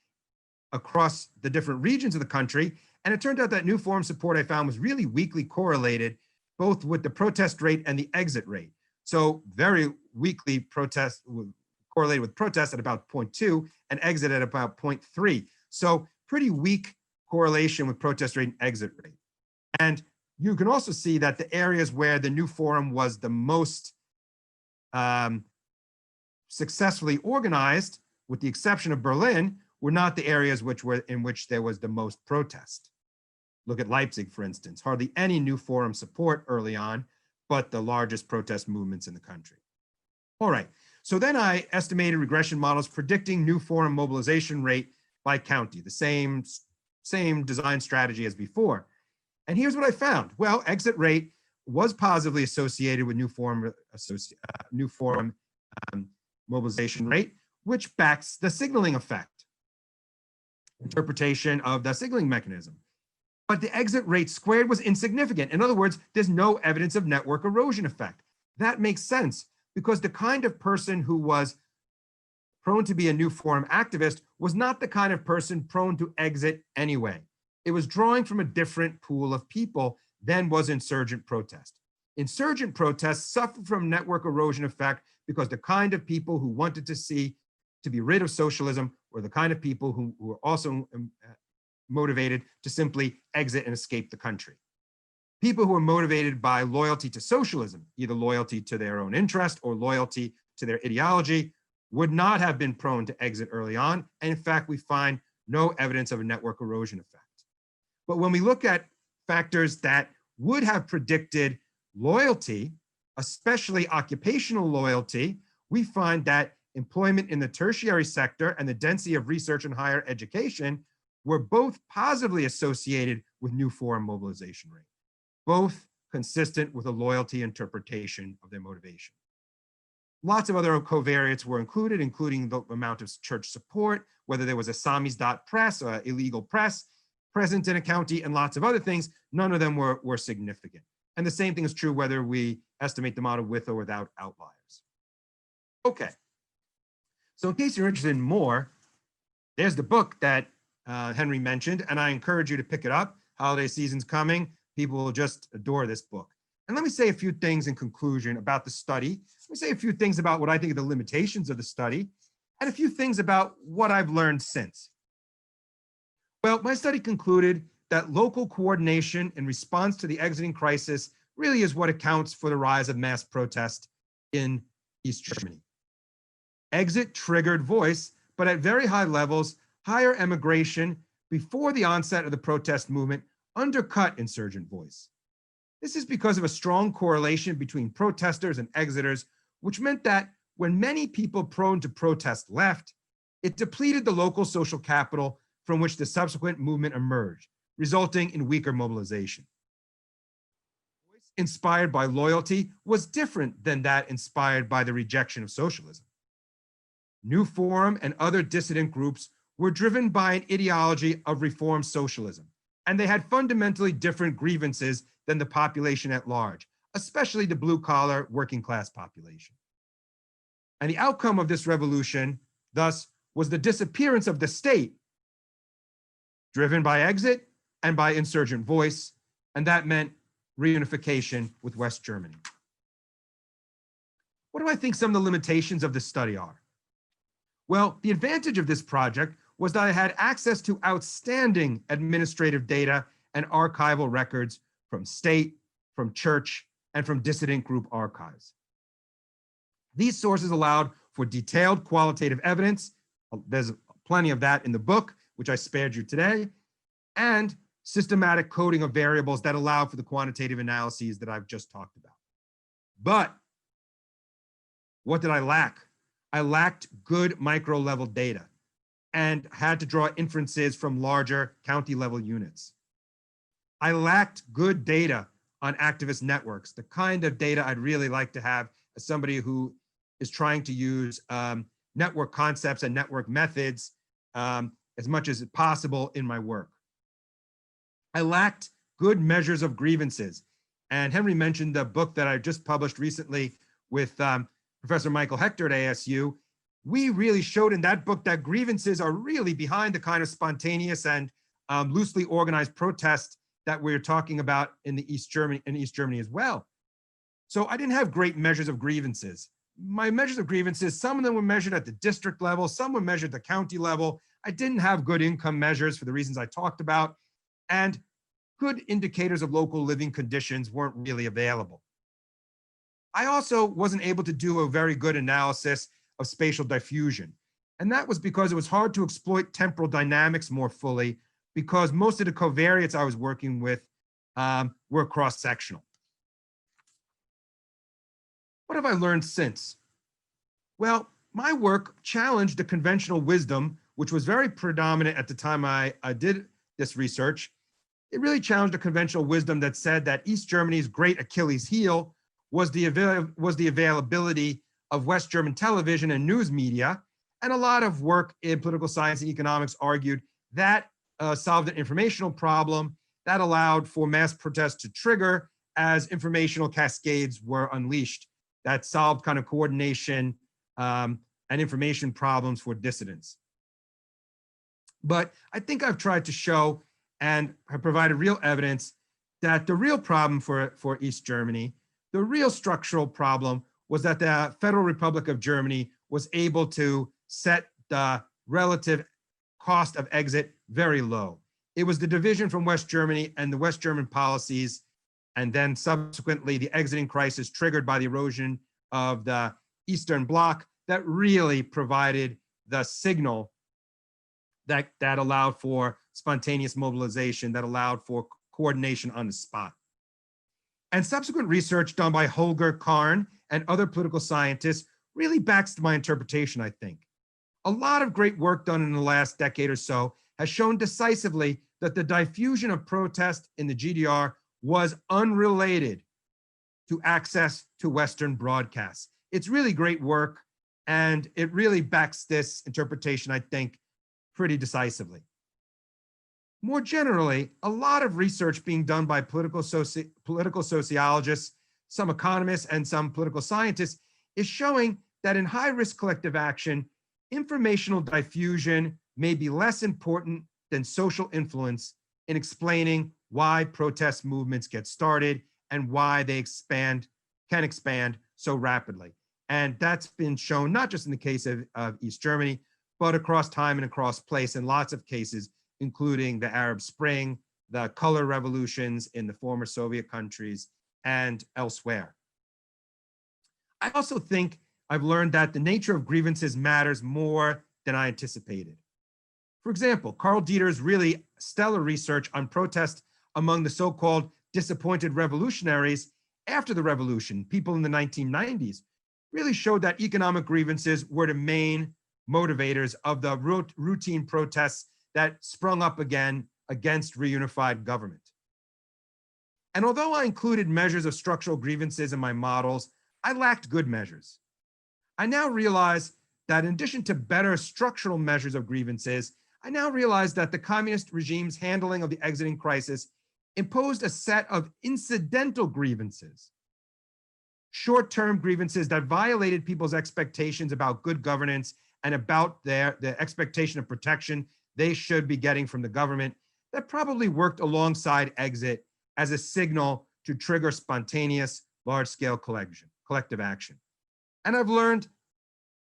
across the different regions of the country. And it turned out that New Forum support I found was really weakly correlated both with the protest rate and the exit rate. So very weakly correlated with protest at about 0.2 and exit at about 0.3. So pretty weak correlation with protest rate and exit rate. And you can also see that the areas where the New Forum was the most successfully organized, with the exception of Berlin, were not the areas in which there was the most protest. Look at Leipzig, for instance, hardly any New Forum support early on, but the largest protest movements in the country. All right, so then I estimated regression models predicting New Forum mobilization rate by county, the same design strategy as before. And here's what I found. Well, exit rate was positively associated with New Forum mobilization rate, which backs the signaling effect. interpretation of the signaling mechanism. But the exit rate squared was insignificant. In other words, there's no evidence of network erosion effect. That makes sense because the kind of person who was prone to be a new forum activist was not the kind of person prone to exit anyway. It was drawing from a different pool of people than was insurgent protest. Insurgent protests suffered from network erosion effect because the kind of people who wanted to be rid of socialism were the kind of people who were also motivated to simply exit and escape the country. People who are motivated by loyalty to socialism, either loyalty to their own interest or loyalty to their ideology, would not have been prone to exit early on. And in fact, we find no evidence of a network erosion effect. But when we look at factors that would have predicted loyalty, especially occupational loyalty, we find that employment in the tertiary sector and the density of research and higher education were both positively associated with new forum mobilization rate, both consistent with a loyalty interpretation of their motivation. Lots of other covariates were included, including the amount of church support, whether there was a Samis.press or illegal press present in a county, and lots of other things. None of them were significant. And the same thing is true whether we estimate the model with or without outliers. Okay. So in case you're interested in more, there's the book that Henry mentioned, and I encourage you to pick it up. Holiday season's coming. People will just adore this book. And let me say a few things in conclusion about the study. Let me say a few things about what I think are the limitations of the study, and a few things about what I've learned since. Well, my study concluded that local coordination in response to the exiting crisis really is what accounts for the rise of mass protest in East Germany. Exit triggered voice, but at very high levels, higher emigration before the onset of the protest movement undercut insurgent voice. This is because of a strong correlation between protesters and exiters, which meant that when many people prone to protest left, it depleted the local social capital from which the subsequent movement emerged, resulting in weaker mobilization. Voice inspired by loyalty was different than that inspired by the rejection of socialism. New Forum and other dissident groups were driven by an ideology of reform socialism, and they had fundamentally different grievances than the population at large, especially the blue-collar working class population. And the outcome of this revolution, thus, was the disappearance of the state, driven by exit and by insurgent voice, and that meant reunification with West Germany. What do I think some of the limitations of this study are? Well, the advantage of this project was that I had access to outstanding administrative data and archival records from state, from church, and from dissident group archives. These sources allowed for detailed qualitative evidence. There's plenty of that in the book, which I spared you today, and systematic coding of variables that allow for the quantitative analyses that I've just talked about. But what did I lack? I lacked good micro level data and had to draw inferences from larger county level units. I lacked good data on activist networks, the kind of data I'd really like to have as somebody who is trying to use network concepts and network methods as much as possible in my work. I lacked good measures of grievances. And Henry mentioned the book that I just published recently with Professor Michael Hechter at ASU. We really showed in that book that grievances are really behind the kind of spontaneous and loosely organized protests that we're talking about in East Germany as well. So I didn't have great measures of grievances. My measures of grievances, some of them were measured at the district level, some were measured at the county level. I didn't have good income measures for the reasons I talked about, and good indicators of local living conditions weren't really available. I also wasn't able to do a very good analysis of spatial diffusion. And that was because it was hard to exploit temporal dynamics more fully because most of the covariates I was working with were cross-sectional. What have I learned since? Well, my work challenged the conventional wisdom, which was very predominant at the time I did this research. It really challenged the conventional wisdom that said that East Germany's great Achilles heel was the availability of West German television and news media. And a lot of work in political science and economics argued That solved an informational problem that allowed for mass protests to trigger as informational cascades were unleashed. That solved kind of coordination and information problems for dissidents. But I think I've tried to show and have provided real evidence that the real problem for East Germany, the real structural problem, was that the Federal Republic of Germany was able to set the relative cost of exit very low. It was the division from West Germany and the West German policies, and then subsequently the exiting crisis triggered by the erosion of the Eastern Bloc that really provided the signal that allowed for spontaneous mobilization, that allowed for coordination on the spot. And subsequent research done by Holger Karn and other political scientists really backs my interpretation, I think. A lot of great work done in the last decade or so has shown decisively that the diffusion of protest in the GDR was unrelated to access to Western broadcasts. It's really great work, and it really backs this interpretation, I think, pretty decisively. More generally, a lot of research being done by political sociologists, some economists, and some political scientists is showing that in high-risk collective action, informational diffusion may be less important than social influence in explaining why protest movements get started and why they can expand so rapidly. And that's been shown not just in the case of East Germany, but across time and across place in lots of cases, including the Arab Spring, the color revolutions in the former Soviet countries, and elsewhere. I also think I've learned that the nature of grievances matters more than I anticipated. For example, Carl Dieter's really stellar research on protest among the so-called disappointed revolutionaries after the revolution, people in the 1990s, really showed that economic grievances were the main motivators of the routine protests that sprung up again against reunified government. And although I included measures of structural grievances in my models, I lacked good measures. I now realize that in addition to better structural measures of grievances, I now realize that the communist regime's handling of the exiting crisis imposed a set of incidental grievances, short-term grievances that violated people's expectations about good governance and about the expectation of protection they should be getting from the government, that probably worked alongside exit as a signal to trigger spontaneous, large-scale collective action. And I've learned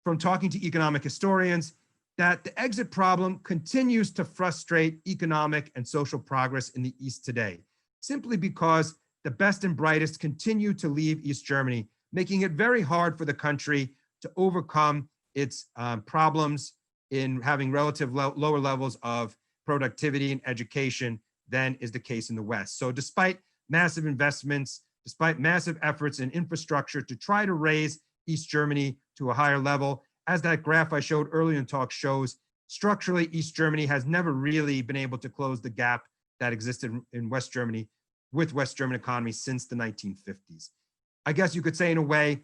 from talking to economic historians that the exit problem continues to frustrate economic and social progress in the East today, simply because the best and brightest continue to leave East Germany, making it very hard for the country to overcome its problems in having lower levels of productivity and education than is the case in the West. So despite massive investments, despite massive efforts in infrastructure to try to raise East Germany to a higher level, as that graph I showed earlier in the talk shows, structurally, East Germany has never really been able to close the gap that existed in West Germany with West German economy since the 1950s. I guess you could say in a way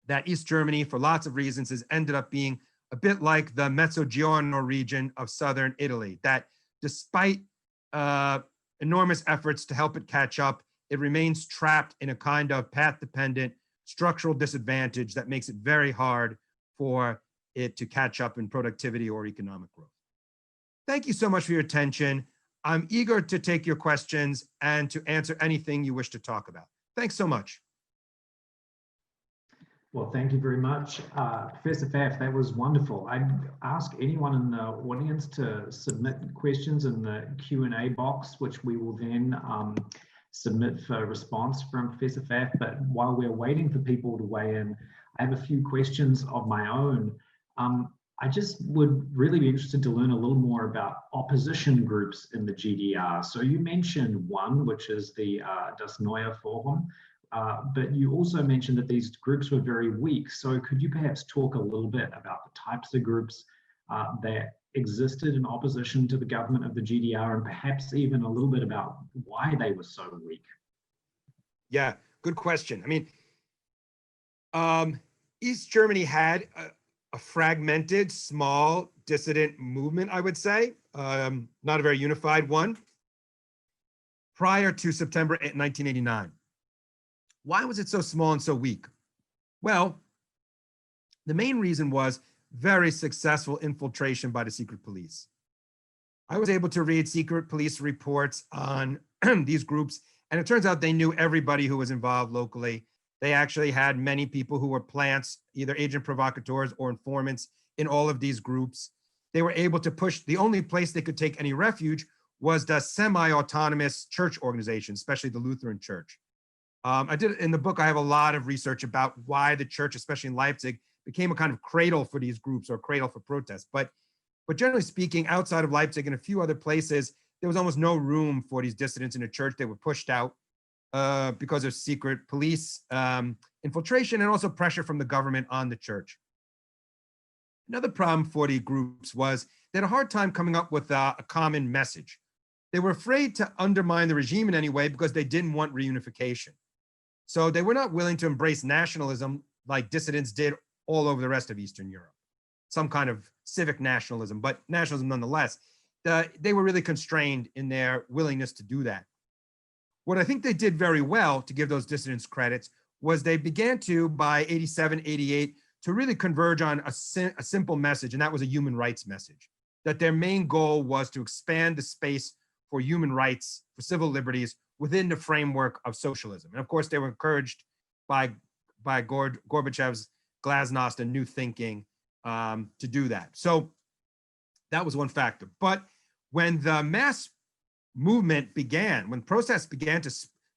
that East Germany, for lots of reasons, has ended up being a bit like the Mezzogiorno region of southern Italy, that despite enormous efforts to help it catch up, it remains trapped in a kind of path-dependent structural disadvantage that makes it very hard for it to catch up in productivity or economic growth. Thank you so much for your attention. I'm eager to take your questions and to answer anything you wish to talk about. Thanks so much.
Well, thank you very much, Professor Pfaff. That was wonderful. I'd ask anyone in the audience to submit questions in the Q&A box, which we will then submit for response from Professor Pfaff. But while we're waiting for people to weigh in, I have a few questions of my own. I just would really be interested to learn a little more about opposition groups in the GDR. So you mentioned one, which is the Das Neue Forum. But you also mentioned that these groups were very weak. So could you perhaps talk a little bit about the types of groups that existed in opposition to the government of the GDR, and perhaps even a little bit about why they were so weak?
Yeah, good question. I mean, East Germany had a fragmented, small, dissident movement, I would say, not a very unified one, prior to September 1989. Why was it so small and so weak? Well, the main reason was very successful infiltration by the secret police. I was able to read secret police reports on these groups, and it turns out they knew everybody who was involved locally. They actually had many people who were plants, either agent provocateurs or informants in all of these groups. They were able to push, the only place they could take any refuge was the semi-autonomous church organization, especially the Lutheran Church. In the book, I have a lot of research about why the church, especially in Leipzig, became a kind of cradle for these groups or cradle for protests. But generally speaking, outside of Leipzig and a few other places, there was almost no room for these dissidents in the church. They were pushed out because of secret police infiltration and also pressure from the government on the church. Another problem for the groups was they had a hard time coming up with a common message. They were afraid to undermine the regime in any way because they didn't want reunification. So they were not willing to embrace nationalism like dissidents did all over the rest of Eastern Europe. Some kind of civic nationalism, but nationalism nonetheless. They were really constrained in their willingness to do that. What I think they did very well, to give those dissidents credits, was they began to, by 87, 88, to really converge on a simple message, and that was a human rights message. That their main goal was to expand the space for human rights, for civil liberties, within the framework of socialism. And of course, they were encouraged by Gorbachev's glasnost and new thinking to do that. So that was one factor. But when the mass movement began, when protests began to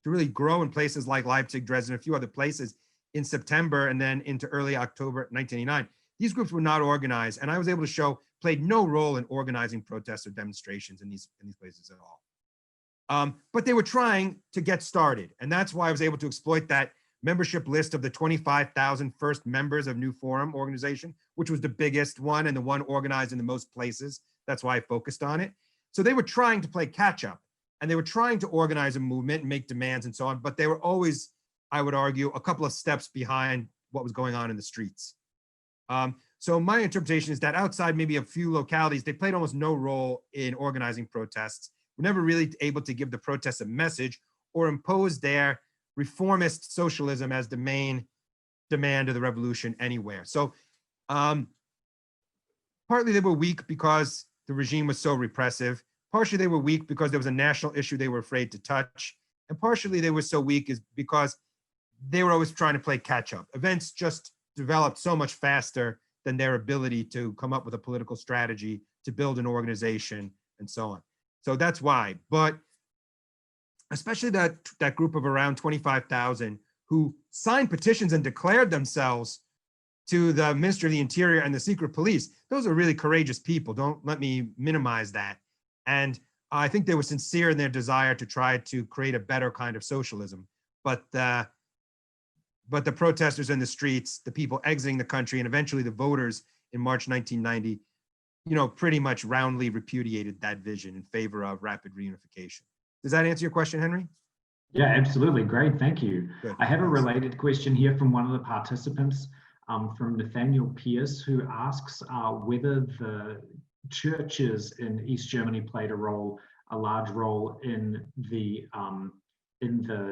really grow in places like Leipzig, Dresden, a few other places in September and then into early October 1989, these groups were not organized. And I was able to show played no role in organizing protests or demonstrations in these places at all. But they were trying to get started. And that's why I was able to exploit that membership list of the 25,000 first members of New Forum organization, which was the biggest one and the one organized in the most places. That's why I focused on it. So they were trying to play catch up, and they were trying to organize a movement and make demands and so on, but they were always, I would argue, a couple of steps behind what was going on in the streets. So my interpretation is that outside maybe a few localities, they played almost no role in organizing protests, were never really able to give the protests a message or impose their reformist socialism as the main demand of the revolution anywhere. So partly they were weak because the regime was so repressive. Partially they were weak because there was a national issue they were afraid to touch. And partially they were so weak is because they were always trying to play catch up. Events just developed so much faster than their ability to come up with a political strategy, to build an organization, and so on. So that's why. But especially that group of around 25,000 who signed petitions and declared themselves to the Ministry of the Interior and the secret police, those are really courageous people. Don't let me minimize that. And I think they were sincere in their desire to try to create a better kind of socialism. But the protesters in the streets, the people exiting the country, and eventually the voters in March 1990, pretty much roundly repudiated that vision in favor of rapid reunification. Does that answer your question, Henry?
Yeah, absolutely. Great. Thank you.
Good.
I have a related question here from one of the participants, from Nathaniel Pierce, who asks whether the churches in East Germany played a large role in the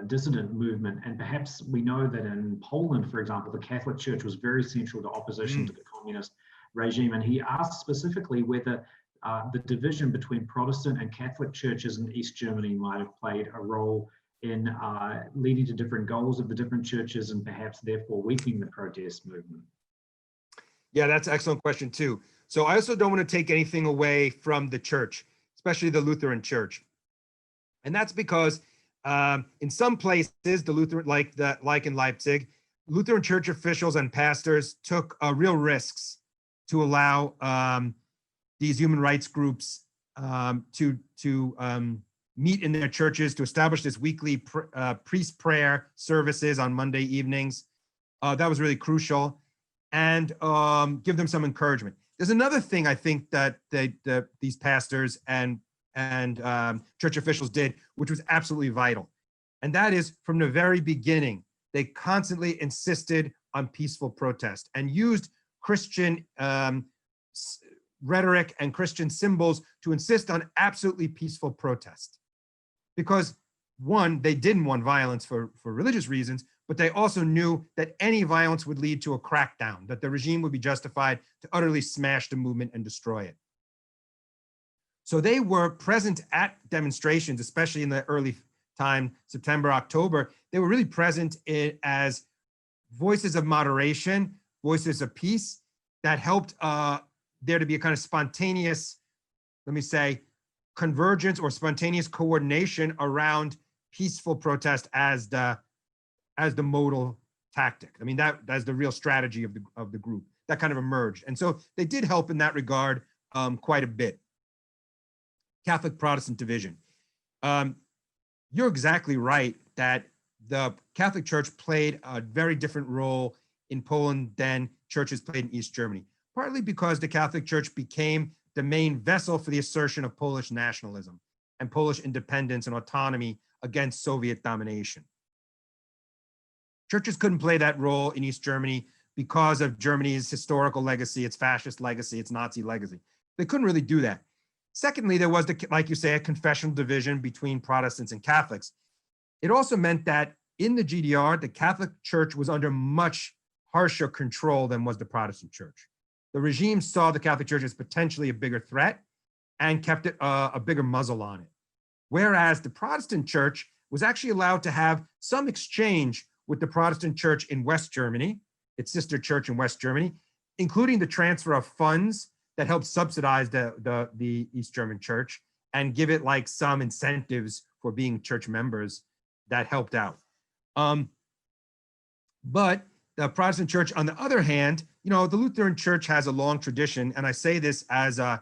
dissident movement. And perhaps we know that in Poland, for example, the Catholic Church was very central to opposition to the communist regime. And he asked specifically whether the division between Protestant and Catholic churches in East Germany might have played a role in leading to different goals of the different churches and perhaps therefore weakening the protest movement.
Yeah, that's an excellent question too. So I also don't want to take anything away from the church, especially the Lutheran Church. And that's because in some places, the Lutheran, like in Leipzig, Lutheran church officials and pastors took real risks to allow these human rights groups to meet in their churches, to establish this weekly priest prayer services on Monday evenings. That was really crucial, and give them some encouragement. There's another thing I think that these pastors and church officials did, which was absolutely vital. And that is, from the very beginning, they constantly insisted on peaceful protest and used Christian rhetoric and Christian symbols to insist on absolutely peaceful protest. Because one, they didn't want violence for religious reasons, but they also knew that any violence would lead to a crackdown, that the regime would be justified to utterly smash the movement and destroy it. So they were present at demonstrations, especially in the early time, September, October. They were really present as voices of moderation, voices of peace that helped there to be a kind of spontaneous, let me say, convergence or spontaneous coordination around peaceful protest as the modal tactic. I mean, that's the real strategy of the group that kind of emerged. And so they did help in that regard quite a bit. Catholic Protestant division. You're exactly right that the Catholic Church played a very different role in Poland than churches played in East Germany, partly because the Catholic Church became the main vessel for the assertion of Polish nationalism and Polish independence and autonomy against Soviet domination. Churches couldn't play that role in East Germany because of Germany's historical legacy, its fascist legacy, its Nazi legacy. They couldn't really do that. Secondly, there was, like you say, a confessional division between Protestants and Catholics. It also meant that in the GDR, the Catholic Church was under much harsher control than was the Protestant Church. The regime saw the Catholic Church as potentially a bigger threat and kept it a bigger muzzle on it. Whereas the Protestant Church was actually allowed to have some exchange with the Protestant Church in West Germany, its sister church in West Germany, including the transfer of funds that helped subsidize the East German church and give it like some incentives for being church members that helped out. But the Protestant church, on the other hand, you know, the Lutheran church has a long tradition, and I say this as a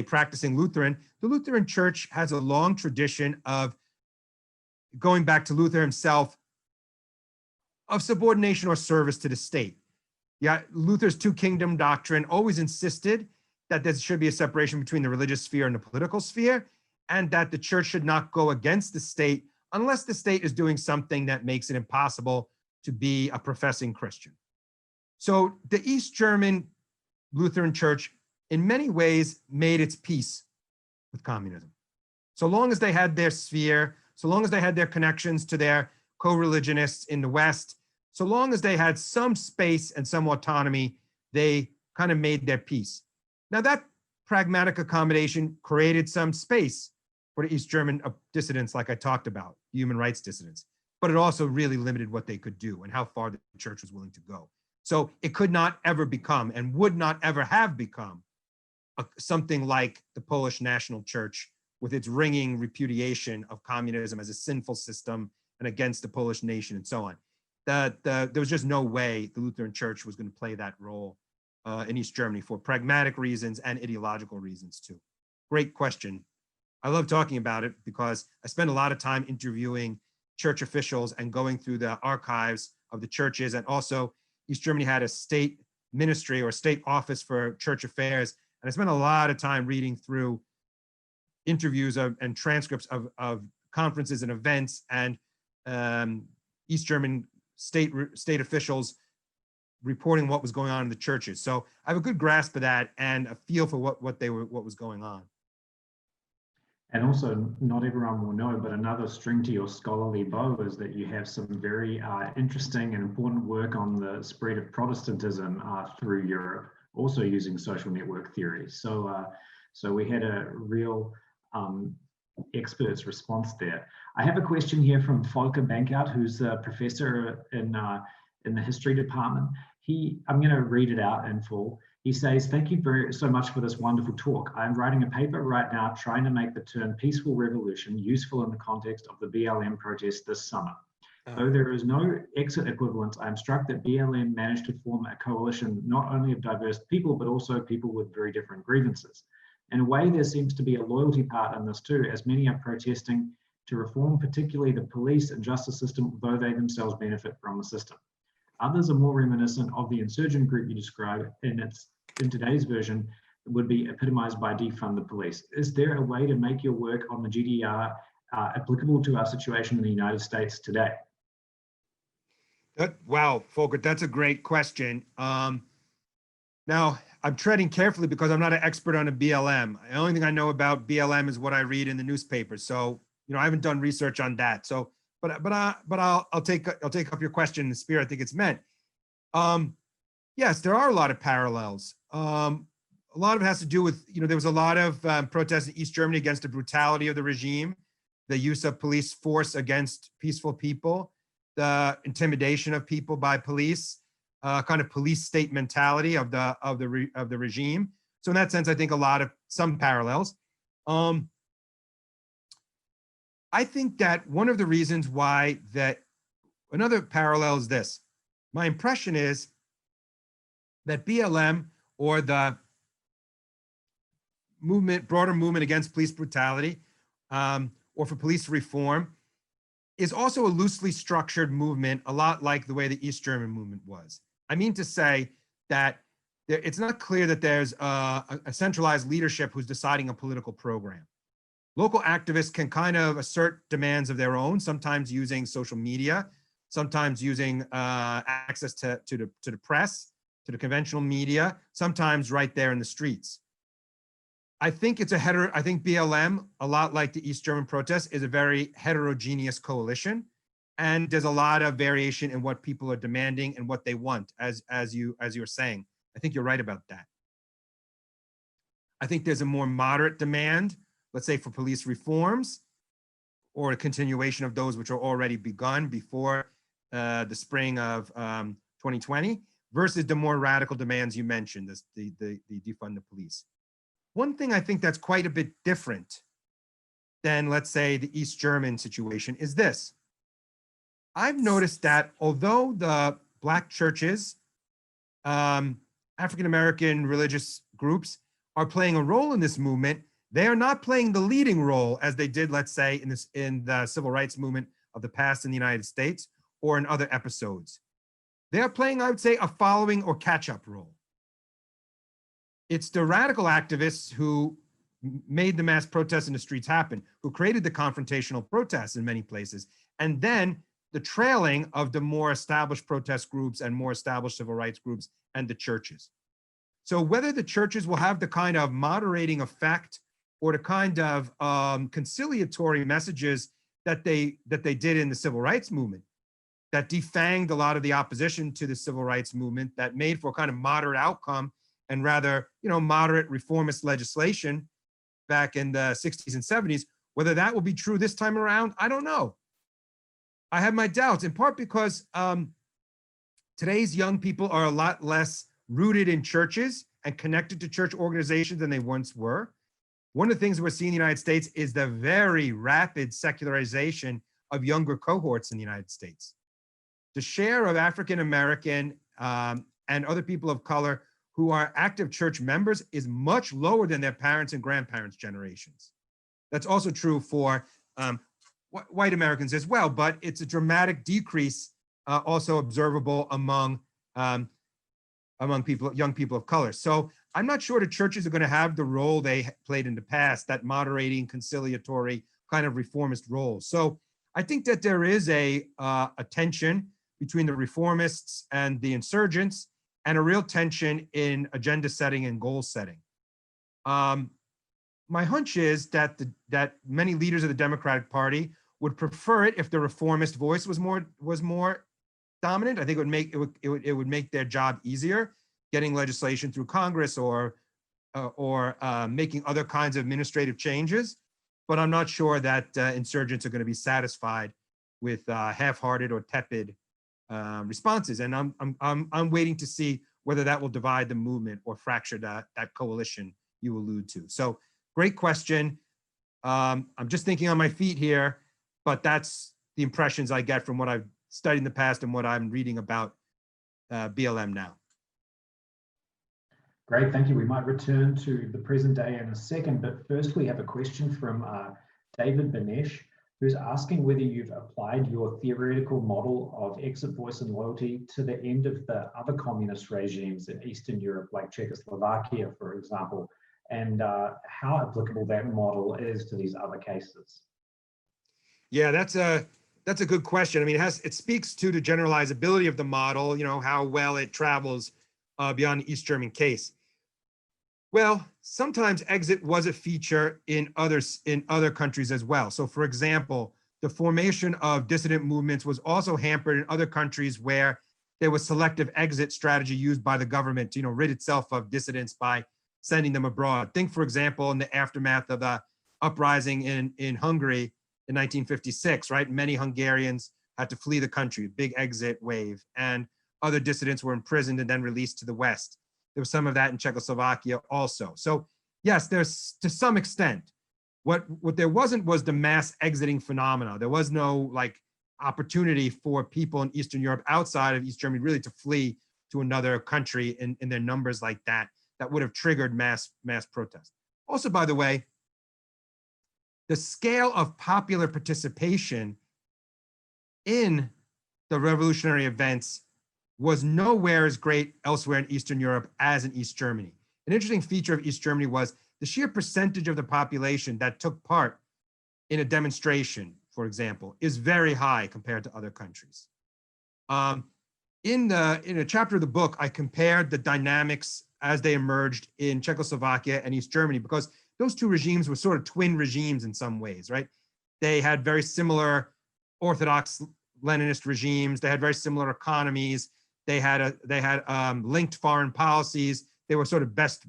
practicing Lutheran. The Lutheran church has a long tradition of, going back to Luther himself, of subordination or service to the state. Yeah, Luther's two-kingdom doctrine always insisted that there should be a separation between the religious sphere and the political sphere, and that the church should not go against the state unless the state is doing something that makes it impossible to be a professing Christian. So the East German Lutheran Church, in many ways, made its peace with communism. So long as they had their sphere, so long as they had their connections to their co-religionists in the West, so long as they had some space and some autonomy, they kind of made their peace. Now that pragmatic accommodation created some space for the East German dissidents, like I talked about, human rights dissidents, but it also really limited what they could do and how far the church was willing to go. So it could not ever become and would not ever have become something like the Polish National Church with its ringing repudiation of communism as a sinful system and against the Polish nation and so on. There was just no way the Lutheran Church was going to play that role in East Germany for pragmatic reasons and ideological reasons too. Great question. I love talking about it because I spend a lot of time interviewing church officials and going through the archives of the churches. And also East Germany had a state ministry or state office for church affairs. And I spent a lot of time reading through interviews and transcripts of conferences and events and East German state officials reporting what was going on in the churches. So I have a good grasp of that and a feel for what was going on.
And also, not everyone will know, but another string to your scholarly bow is that you have some very interesting and important work on the spread of Protestantism through Europe, also using social network theory. So, so we had a real expert's response there. I have a question here from Volker Bankhout, who's a professor in the history department. I'm going to read it out in full. He says, "Thank you so much for this wonderful talk. I'm writing a paper right now trying to make the term peaceful revolution useful in the context of the BLM protest this summer. Though there is no exit equivalence, I'm struck that BLM managed to form a coalition not only of diverse people, but also people with very different grievances. In a way, there seems to be a loyalty part in this too, as many are protesting to reform particularly the police and justice system, though they themselves benefit from the system. Others are more reminiscent of the insurgent group you describe in today's version would be epitomized by defund the police. Is there a way to make your work on the GDR applicable to our situation in the United States today?"
Wow, Volker, that's a great question. Now, I'm treading carefully because I'm not an expert on a BLM. The only thing I know about BLM is what I read in the newspaper. So, I haven't done research on that. So, I'll take up your question in the spirit I think it's meant. Yes, there are a lot of parallels. A lot of it has to do with, there was a lot of protests in East Germany against the brutality of the regime, the use of police force against peaceful people, the intimidation of people by police, kind of police state mentality of the regime. So in that sense, I think some parallels. I think that one of the reasons why another parallel is this. My impression is that BLM, or the broader movement against police brutality, or for police reform, is also a loosely structured movement, a lot like the way the East German movement was. I mean to say that it's not clear that there's a centralized leadership who's deciding a political program. Local activists can kind of assert demands of their own, sometimes using social media, sometimes using access to the press, to the conventional media, sometimes right there in the streets. I think I think BLM, a lot like the East German protests, is a very heterogeneous coalition, and there's a lot of variation in what people are demanding and what they want, as you're saying. I think you're right about that. I think there's a more moderate demand, let's say, for police reforms, or a continuation of those which are already begun before the spring of 2020, versus the more radical demands you mentioned, the defund the police. One thing I think that's quite a bit different than, let's say, the East German situation is this. I've noticed that although the Black churches, African-American religious groups are playing a role in this movement, they are not playing the leading role as they did, let's say, in the civil rights movement of the past in the United States or in other episodes. They're playing, I would say, a following or catch-up role. It's the radical activists who made the mass protests in the streets happen, who created the confrontational protests in many places, and then the trailing of the more established protest groups and more established civil rights groups and the churches. So whether the churches will have the kind of moderating effect or the kind of conciliatory messages that they did in the civil rights movement, that defanged a lot of the opposition to the civil rights movement, that made for a kind of moderate outcome and rather, moderate reformist legislation back in the 60s and 70s, whether that will be true this time around, I don't know. I have my doubts, in part because today's young people are a lot less rooted in churches and connected to church organizations than they once were. One of the things we're seeing in the United States is the very rapid secularization of younger cohorts in the United States. The share of African-American and other people of color who are active church members is much lower than their parents and grandparents' generations. That's also true for white Americans as well, but it's a dramatic decrease also observable among young people of color. So I'm not sure the churches are going to have the role they played in the past, that moderating, conciliatory kind of reformist role. So I think that there is a tension between the reformists and the insurgents, and a real tension in agenda setting and goal setting. My hunch is that many leaders of the Democratic Party would prefer it if the reformist voice was more dominant. I think it would make their job easier, getting legislation through Congress or making other kinds of administrative changes. But I'm not sure that insurgents are going to be satisfied with half-hearted or tepid responses, and I'm waiting to see whether that will divide the movement or fracture that coalition you allude to. So, great question. I'm just thinking on my feet here, but that's the impressions I get from what I've studied in the past and what I'm reading about BLM now.
Great, thank you. We might return to the present day in a second, but first we have a question from David Benesh, who's asking whether you've applied your theoretical model of exit, voice, and loyalty to the end of the other communist regimes in Eastern Europe, like Czechoslovakia, for example, and how applicable that model is to these other cases.
Yeah, that's a good question. I mean, it speaks to the generalizability of the model, how well it travels beyond the East German case? Well, sometimes exit was a feature in other countries as well. So for example, the formation of dissident movements was also hampered in other countries where there was selective exit strategy used by the government to, rid itself of dissidents by sending them abroad. Think, for example, in the aftermath of the uprising in Hungary in 1956, right? Many Hungarians had to flee the country, big exit wave, and other dissidents were imprisoned and then released to the West. There was some of that in Czechoslovakia also. So yes, there's to some extent. What there wasn't was the mass exiting phenomena. There was no opportunity for people in Eastern Europe outside of East Germany really to flee to another country in their numbers like that would have triggered mass protest. Also, by the way, the scale of popular participation in the revolutionary events was nowhere as great elsewhere in Eastern Europe as in East Germany. An interesting feature of East Germany was the sheer percentage of the population that took part in a demonstration, for example, is very high compared to other countries. In a chapter of the book, I compared the dynamics as they emerged in Czechoslovakia and East Germany, because those two regimes were sort of twin regimes in some ways, right? They had very similar Orthodox Leninist regimes. They had very similar economies. They had linked foreign policies. They were sort of best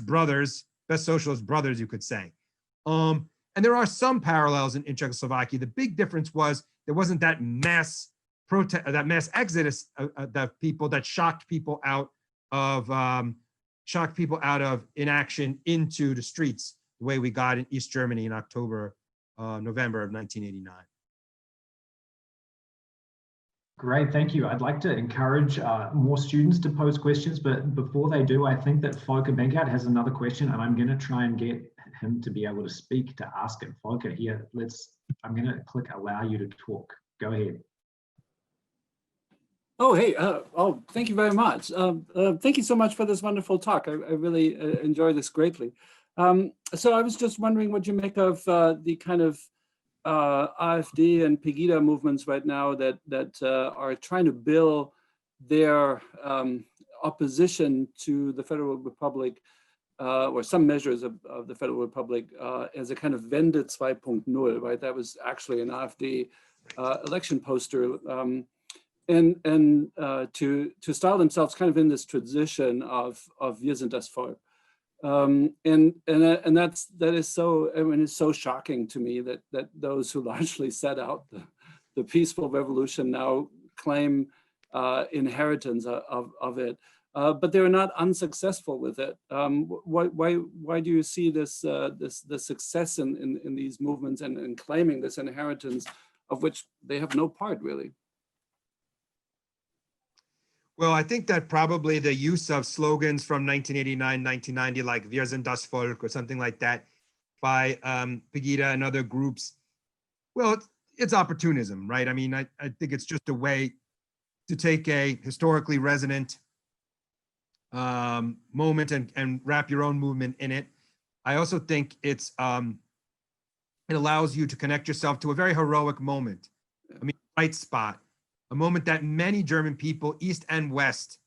brothers, best socialist brothers, you could say. And there are some parallels in Czechoslovakia. The big difference was there wasn't that mass protest, that mass exodus that people that shocked people out of inaction into the streets, the way we got in East Germany in November of 1989.
Great, thank you. I'd like to encourage more students to pose questions, but before they do, I think that Volker Benkert has another question, and I'm going to try and get him to be able to speak to ask it. Volker, here, I'm going to click allow you to talk. Go ahead.
Oh, hey, thank you very much. Thank you so much for this wonderful talk. I really enjoy this greatly. So I was just wondering what you make of the kind of AfD and Pegida movements right now that are trying to bill their opposition to the Federal Republic or some measures of the Federal Republic as a kind of Wende 2.0, right? That was actually an AfD election poster. And to style themselves kind of in this tradition of Wir sind das Volk. And that is so, I mean, it's so shocking to me that those who largely set out the peaceful revolution now claim inheritance of it, but they're not unsuccessful with it. Why do you see the success in these movements and claiming this inheritance of which they have no part really?
Well, I think that probably the use of slogans from 1989, 1990, like Wir sind das Volk or something like that by Pegida and other groups, well, it's opportunism, right? I mean, I think it's just a way to take a historically resonant moment and wrap your own movement in it. I also think it allows you to connect yourself to a very heroic moment. I mean, bright spot. A moment that many German people, East and West,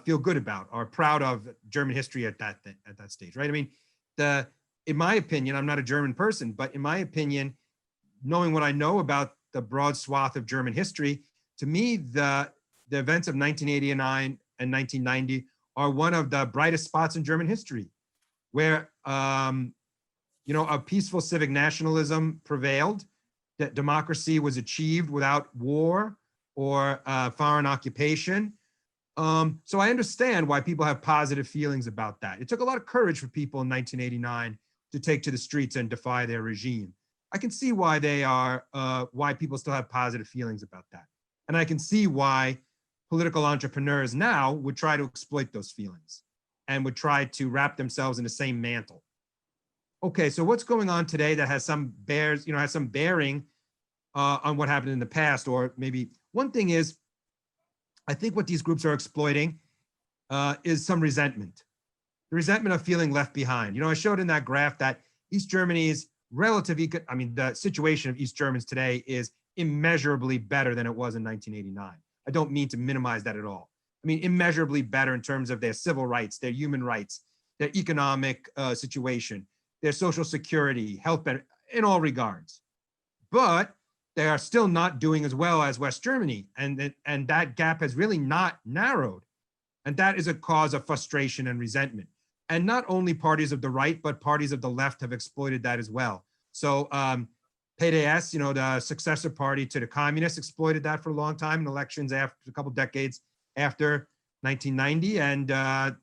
feel good about, are proud of German history at that stage, right? I mean, in my opinion, I'm not a German person, but in my opinion, knowing what I know about the broad swath of German history, to me, the events of 1989 and 1990 are one of the brightest spots in German history, where a peaceful civic nationalism prevailed, that democracy was achieved without war or foreign occupation. So I understand why people have positive feelings about that. It took a lot of courage for people in 1989 to take to the streets and defy their regime. I can see why why people still have positive feelings about that. And I can see why political entrepreneurs now would try to exploit those feelings and would try to wrap themselves in the same mantle. Okay, so what's going on today that has some bearing on what happened in the past? Or maybe one thing is, I think what these groups are exploiting is some resentment. The resentment of feeling left behind. I showed in that graph that East Germany's the situation of East Germans today is immeasurably better than it was in 1989. I don't mean to minimize that at all. I mean, immeasurably better in terms of their civil rights, their human rights, their economic situation, their social security, health benefits, in all regards. But they are still not doing as well as West Germany. And that gap has really not narrowed. And that is a cause of frustration and resentment. And not only parties of the right, but parties of the left have exploited that as well. So PDS, you know, the successor party to the communists, exploited that for a long time in elections after a couple decades after 1990. And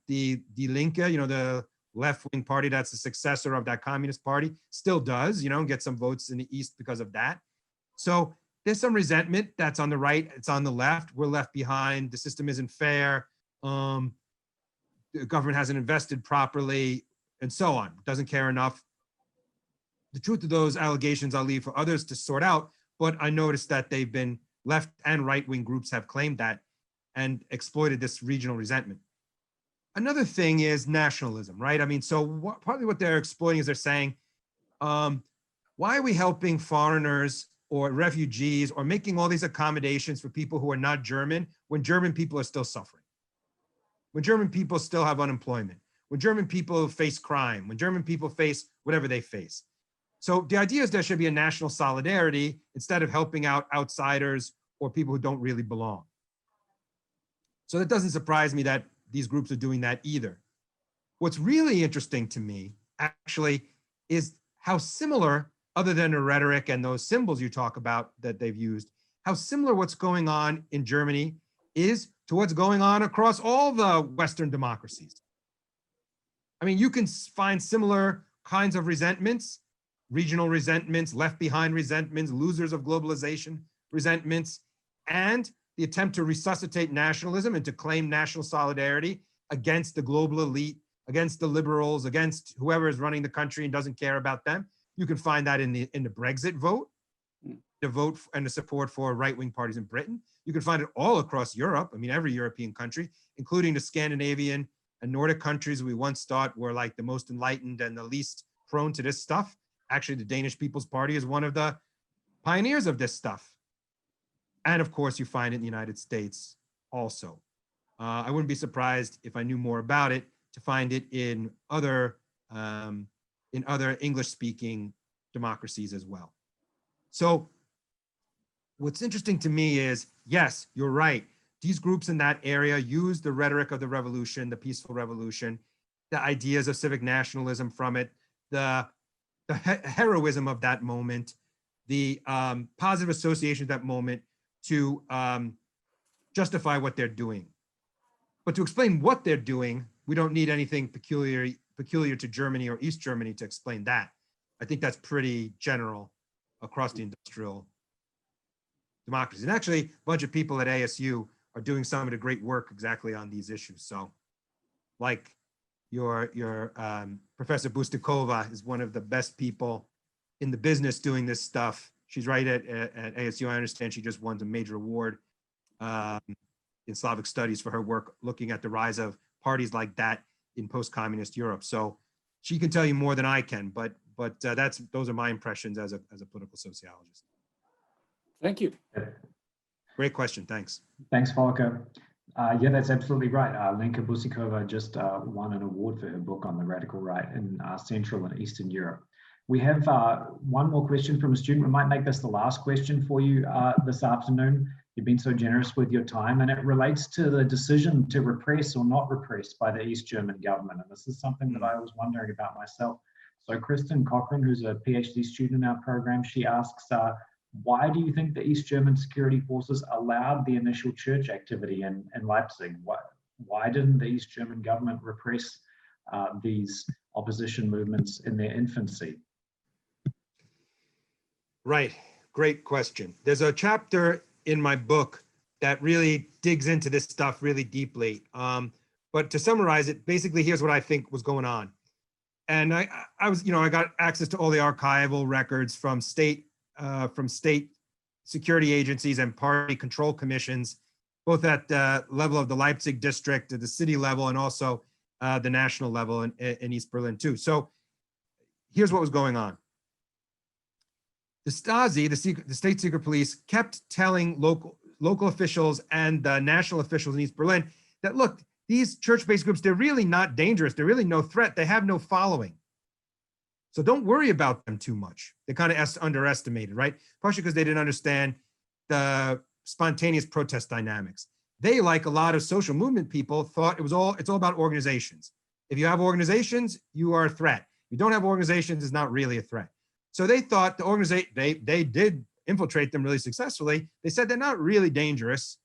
the Die Linke, you know, the left-wing party that's the successor of that communist party, still does, you know, get some votes in the East because of that. So there's some resentment that's on the right, it's on the left. We're left behind, the system isn't fair, the government hasn't invested properly, and so on, doesn't care enough. The truth of those allegations I'll leave for others to sort out, but I noticed that they've been left and right-wing groups have claimed that and exploited this regional resentment. Another thing is nationalism, right? I mean, so partly what they're exploiting is they're saying, why are we helping foreigners or refugees or making all these accommodations for people who are not German when German people are still suffering? When German people still have unemployment, when German people face crime, when German people face whatever they face. So the idea is there should be a national solidarity instead of helping out outsiders or people who don't really belong. So that doesn't surprise me that these groups are doing that either. What's really interesting to me, actually, is how similar, other than the rhetoric and those symbols you talk about that they've used, how similar what's going on in Germany is to what's going on across all the Western democracies. I mean, you can find similar kinds of resentments, regional resentments, left behind resentments, losers of globalization resentments, and the attempt to resuscitate nationalism and to claim national solidarity against the global elite, against the liberals, against whoever is running the country and doesn't care about them. You can find that in the Brexit vote, the vote and the support for right-wing parties in Britain. You can find it all across Europe. I mean, every European country, including the Scandinavian and Nordic countries we once thought were like the most enlightened and the least prone to this stuff. Actually, the Danish People's Party is one of the pioneers of this stuff. And of course, you find it in the United States also. I wouldn't be surprised if I knew more about it to find it in other English-speaking democracies as well. So what's interesting to me is, yes, you're right. These groups in that area use the rhetoric of the revolution, the peaceful revolution, the ideas of civic nationalism from it, the heroism of that moment, the positive association of that moment to justify what they're doing. But to explain what they're doing, we don't need anything peculiar to Germany or East Germany to explain that. I think that's pretty general across the industrial democracies. And actually, a bunch of people at ASU are doing some of the great work exactly on these issues. So like your Professor Bustikova is one of the best people in the business doing this stuff. She's right at ASU. I understand she just won a major award in Slavic studies for her work looking at the rise of parties like that in post-communist Europe. So she can tell you more than I can, but those are my impressions as a political sociologist.
Thank you.
Great question, thanks.
Thanks, Volker. Yeah, that's absolutely right. Lenka Busikova just won an award for her book on the radical right in Central and Eastern Europe. We have one more question from a student. We might make this the last question for you this afternoon. You've been so generous with your time, and it relates to the decision to repress or not repress by the East German government. And this is something that I was wondering about myself. So Kristen Cochran, who's a PhD student in our program, she asks, why do you think the East German security forces allowed the initial church activity in Leipzig? Why didn't the East German government repress these opposition movements in their infancy?
Right, great question. There's a chapter in my book that really digs into this stuff really deeply. But to summarize it, basically, here's what I think was going on. And I got access to all the archival records from state security agencies and party control commissions, both at the level of the Leipzig district, at the city level, and also the national level in East Berlin too. So here's what was going on. The Stasi, the state secret police, kept telling local officials and the national officials in East Berlin that, look, these church-based groups, they're really not dangerous. They're really no threat. They have no following. So don't worry about them too much. They kind of underestimated, right? Partially because they didn't understand the spontaneous protest dynamics. They, like a lot of social movement people, thought it's all about organizations. If you have organizations, you are a threat. If you don't have organizations, it's not really a threat. So they thought the organization, they did infiltrate them really successfully. They said they're not really dangerous.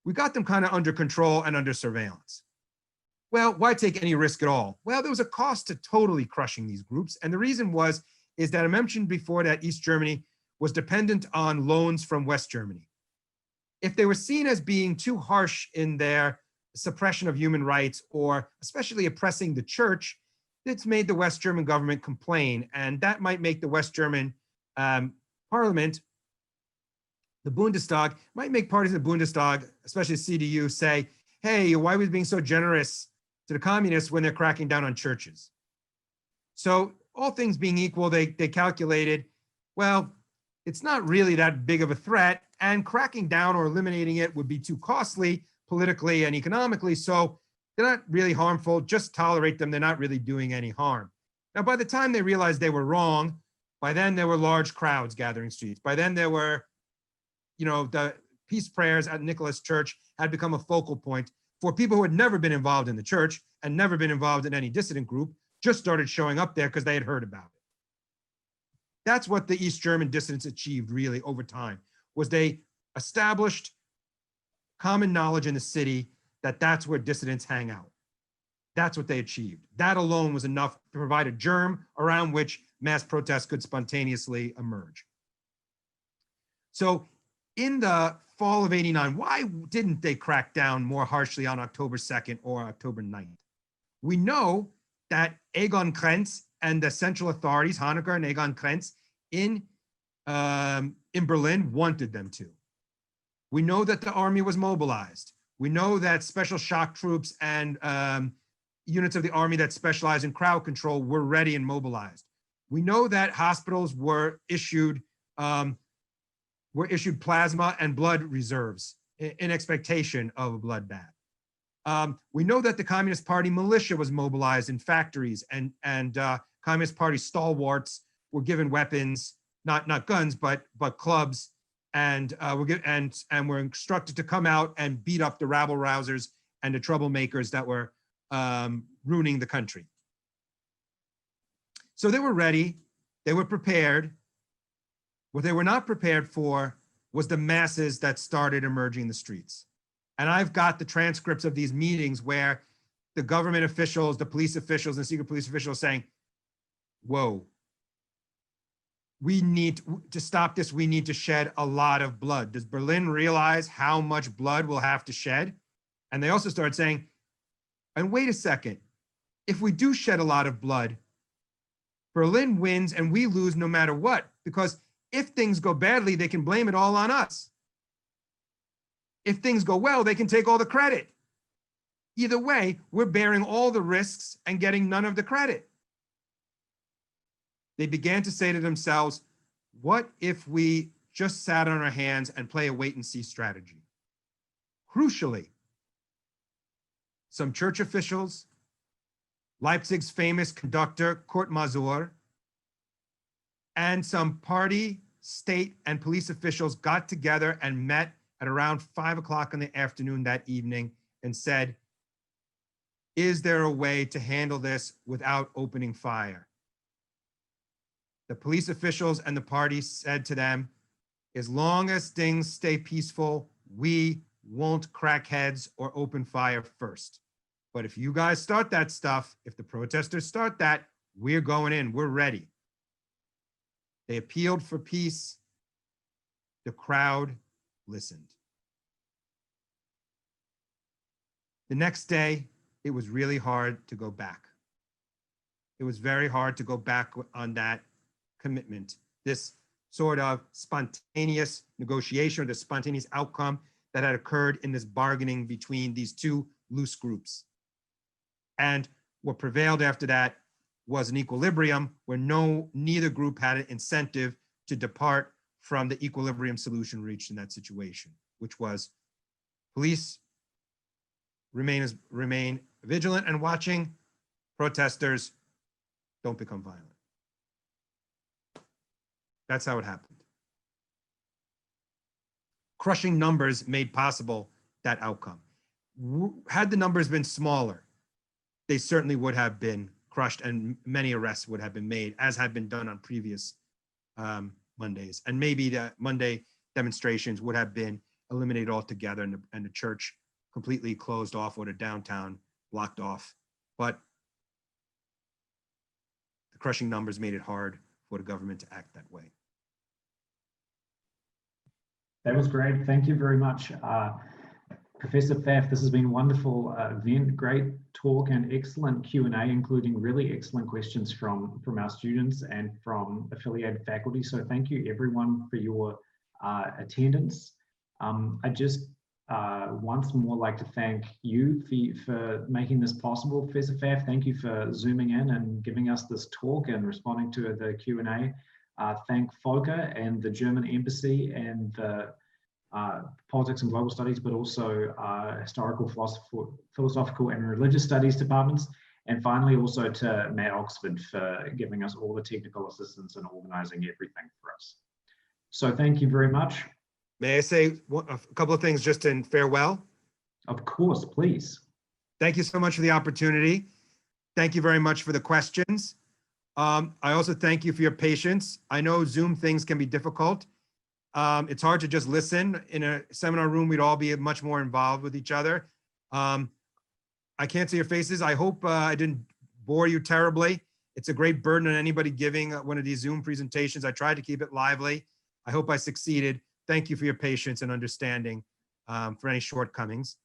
We got them kind of under control and under surveillance. Well, why take any risk at all? Well, there was a cost to totally crushing these groups. And the reason is that I mentioned before that East Germany was dependent on loans from West Germany. If they were seen as being too harsh in their suppression of human rights, or especially oppressing the church, it's made the West German government complain. And that might make the West German parliament, the Bundestag, might make parties in the Bundestag, especially CDU, say, hey, why are we being so generous to the communists when they're cracking down on churches? So all things being equal, they calculated, well, it's not really that big of a threat, and cracking down or eliminating it would be too costly politically and economically. So they're not really harmful, just tolerate them. They're not really doing any harm. Now, by the time they realized they were wrong, by then there were large crowds gathering streets. By then there were, the peace prayers at Nicholas Church had become a focal point for people who had never been involved in the church and never been involved in any dissident group, just started showing up there because they had heard about it. That's what the East German dissidents achieved really over time, was they established common knowledge in the city that that's where dissidents hang out. That's what they achieved. That alone was enough to provide a germ around which mass protests could spontaneously emerge. So in the fall of '89, why didn't they crack down more harshly on October 2nd or October 9th? We know that Egon Krenz and the central authorities, Honecker and Egon Krenz, in Berlin wanted them to. We know that the army was mobilized. We know that special shock troops and units of the army that specialize in crowd control were ready and mobilized. We know that hospitals were issued plasma and blood reserves in expectation of a bloodbath. We know that the Communist Party militia was mobilized in factories, and Communist Party stalwarts were given weapons, not guns, but clubs, and were instructed to come out and beat up the rabble rousers and the troublemakers that were ruining the country. So they were ready, they were prepared. What they were not prepared for was the masses that started emerging in the streets. And I've got the transcripts of these meetings where the government officials, the police officials, and secret police officials saying, whoa, we need to stop this. We need to shed a lot of blood. Does Berlin realize how much blood we'll have to shed? And they also started saying, and wait a second, if we do shed a lot of blood, Berlin wins and we lose no matter what, because if things go badly, they can blame it all on us. If things go well, they can take all the credit. Either way, we're bearing all the risks and getting none of the credit. They began to say to themselves, what if we just sat on our hands and play a wait and see strategy? Crucially, some church officials, Leipzig's famous conductor, Kurt Masur, and some party, state, and police officials got together and met at around 5 o'clock in the afternoon that evening and said, is there a way to handle this without opening fire? The police officials and the party said to them, as long as things stay peaceful, we won't crack heads or open fire first. But if you guys start that stuff, if the protesters start that, we're going in, we're ready. They appealed for peace. The crowd listened. The next day, it was really hard to go back. It was very hard to go back on that commitment, this sort of spontaneous negotiation, or the spontaneous outcome that had occurred in this bargaining between these two loose groups. And what prevailed after that was an equilibrium where neither group had an incentive to depart from the equilibrium solution reached in that situation, which was police remain vigilant and watching. Protesters, don't become violent. That's how it happened. Crushing numbers made possible that outcome. Had the numbers been smaller, they certainly would have been crushed and many arrests would have been made, as had been done on previous Mondays. And maybe the Monday demonstrations would have been eliminated altogether and the church completely closed off or the downtown blocked off. But the crushing numbers made it hard for the government to act that way.
That was great. Thank you very much, Professor Pfaff. This has been a wonderful event, great talk and excellent Q&A, including really excellent questions from our students and from affiliated faculty. So thank you everyone for your attendance. I just once more like to thank you for making this possible, Professor Pfaff. Thank you for zooming in and giving us this talk and responding to the Q&A. Thank FOCA and the German Embassy and the Politics and Global Studies, but also Historical, Philosophical and Religious Studies departments. And finally, also to Matt Oxford for giving us all the technical assistance and organizing everything for us. So thank you very much.
May I say a couple of things just in farewell?
Of course, please.
Thank you so much for the opportunity. Thank you very much for the questions. I also thank you for your patience. I know Zoom things can be difficult. It's hard to just listen. In a seminar room, we'd all be much more involved with each other. I can't see your faces. I hope I didn't bore you terribly. It's a great burden on anybody giving one of these Zoom presentations. I tried to keep it lively. I hope I succeeded. Thank you for your patience and understanding for any shortcomings.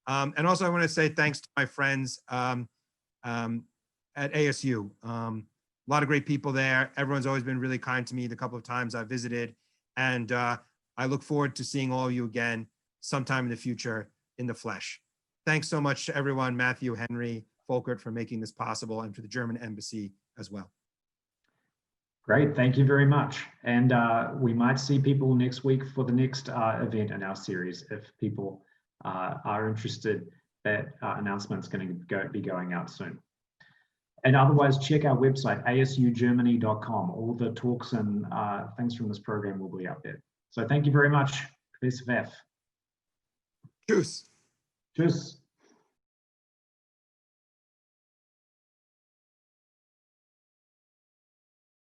And also I want to say thanks to my friends at ASU. A lot of great people there. Everyone's always been really kind to me the couple of times I visited. And I look forward to seeing all of you again sometime in the future in the flesh. Thanks so much to everyone, Matthew, Henry, Folkert, for making this possible, and to the German Embassy as well.
Great, thank you very much. And we might see people next week for the next event in our series. If people are interested, that announcement's going to be going out soon. And otherwise, check our website, asugermany.com. All the talks and things from this program will be up there. So thank you very much, Professor Pfaff.
Tschüss.
Tschüss.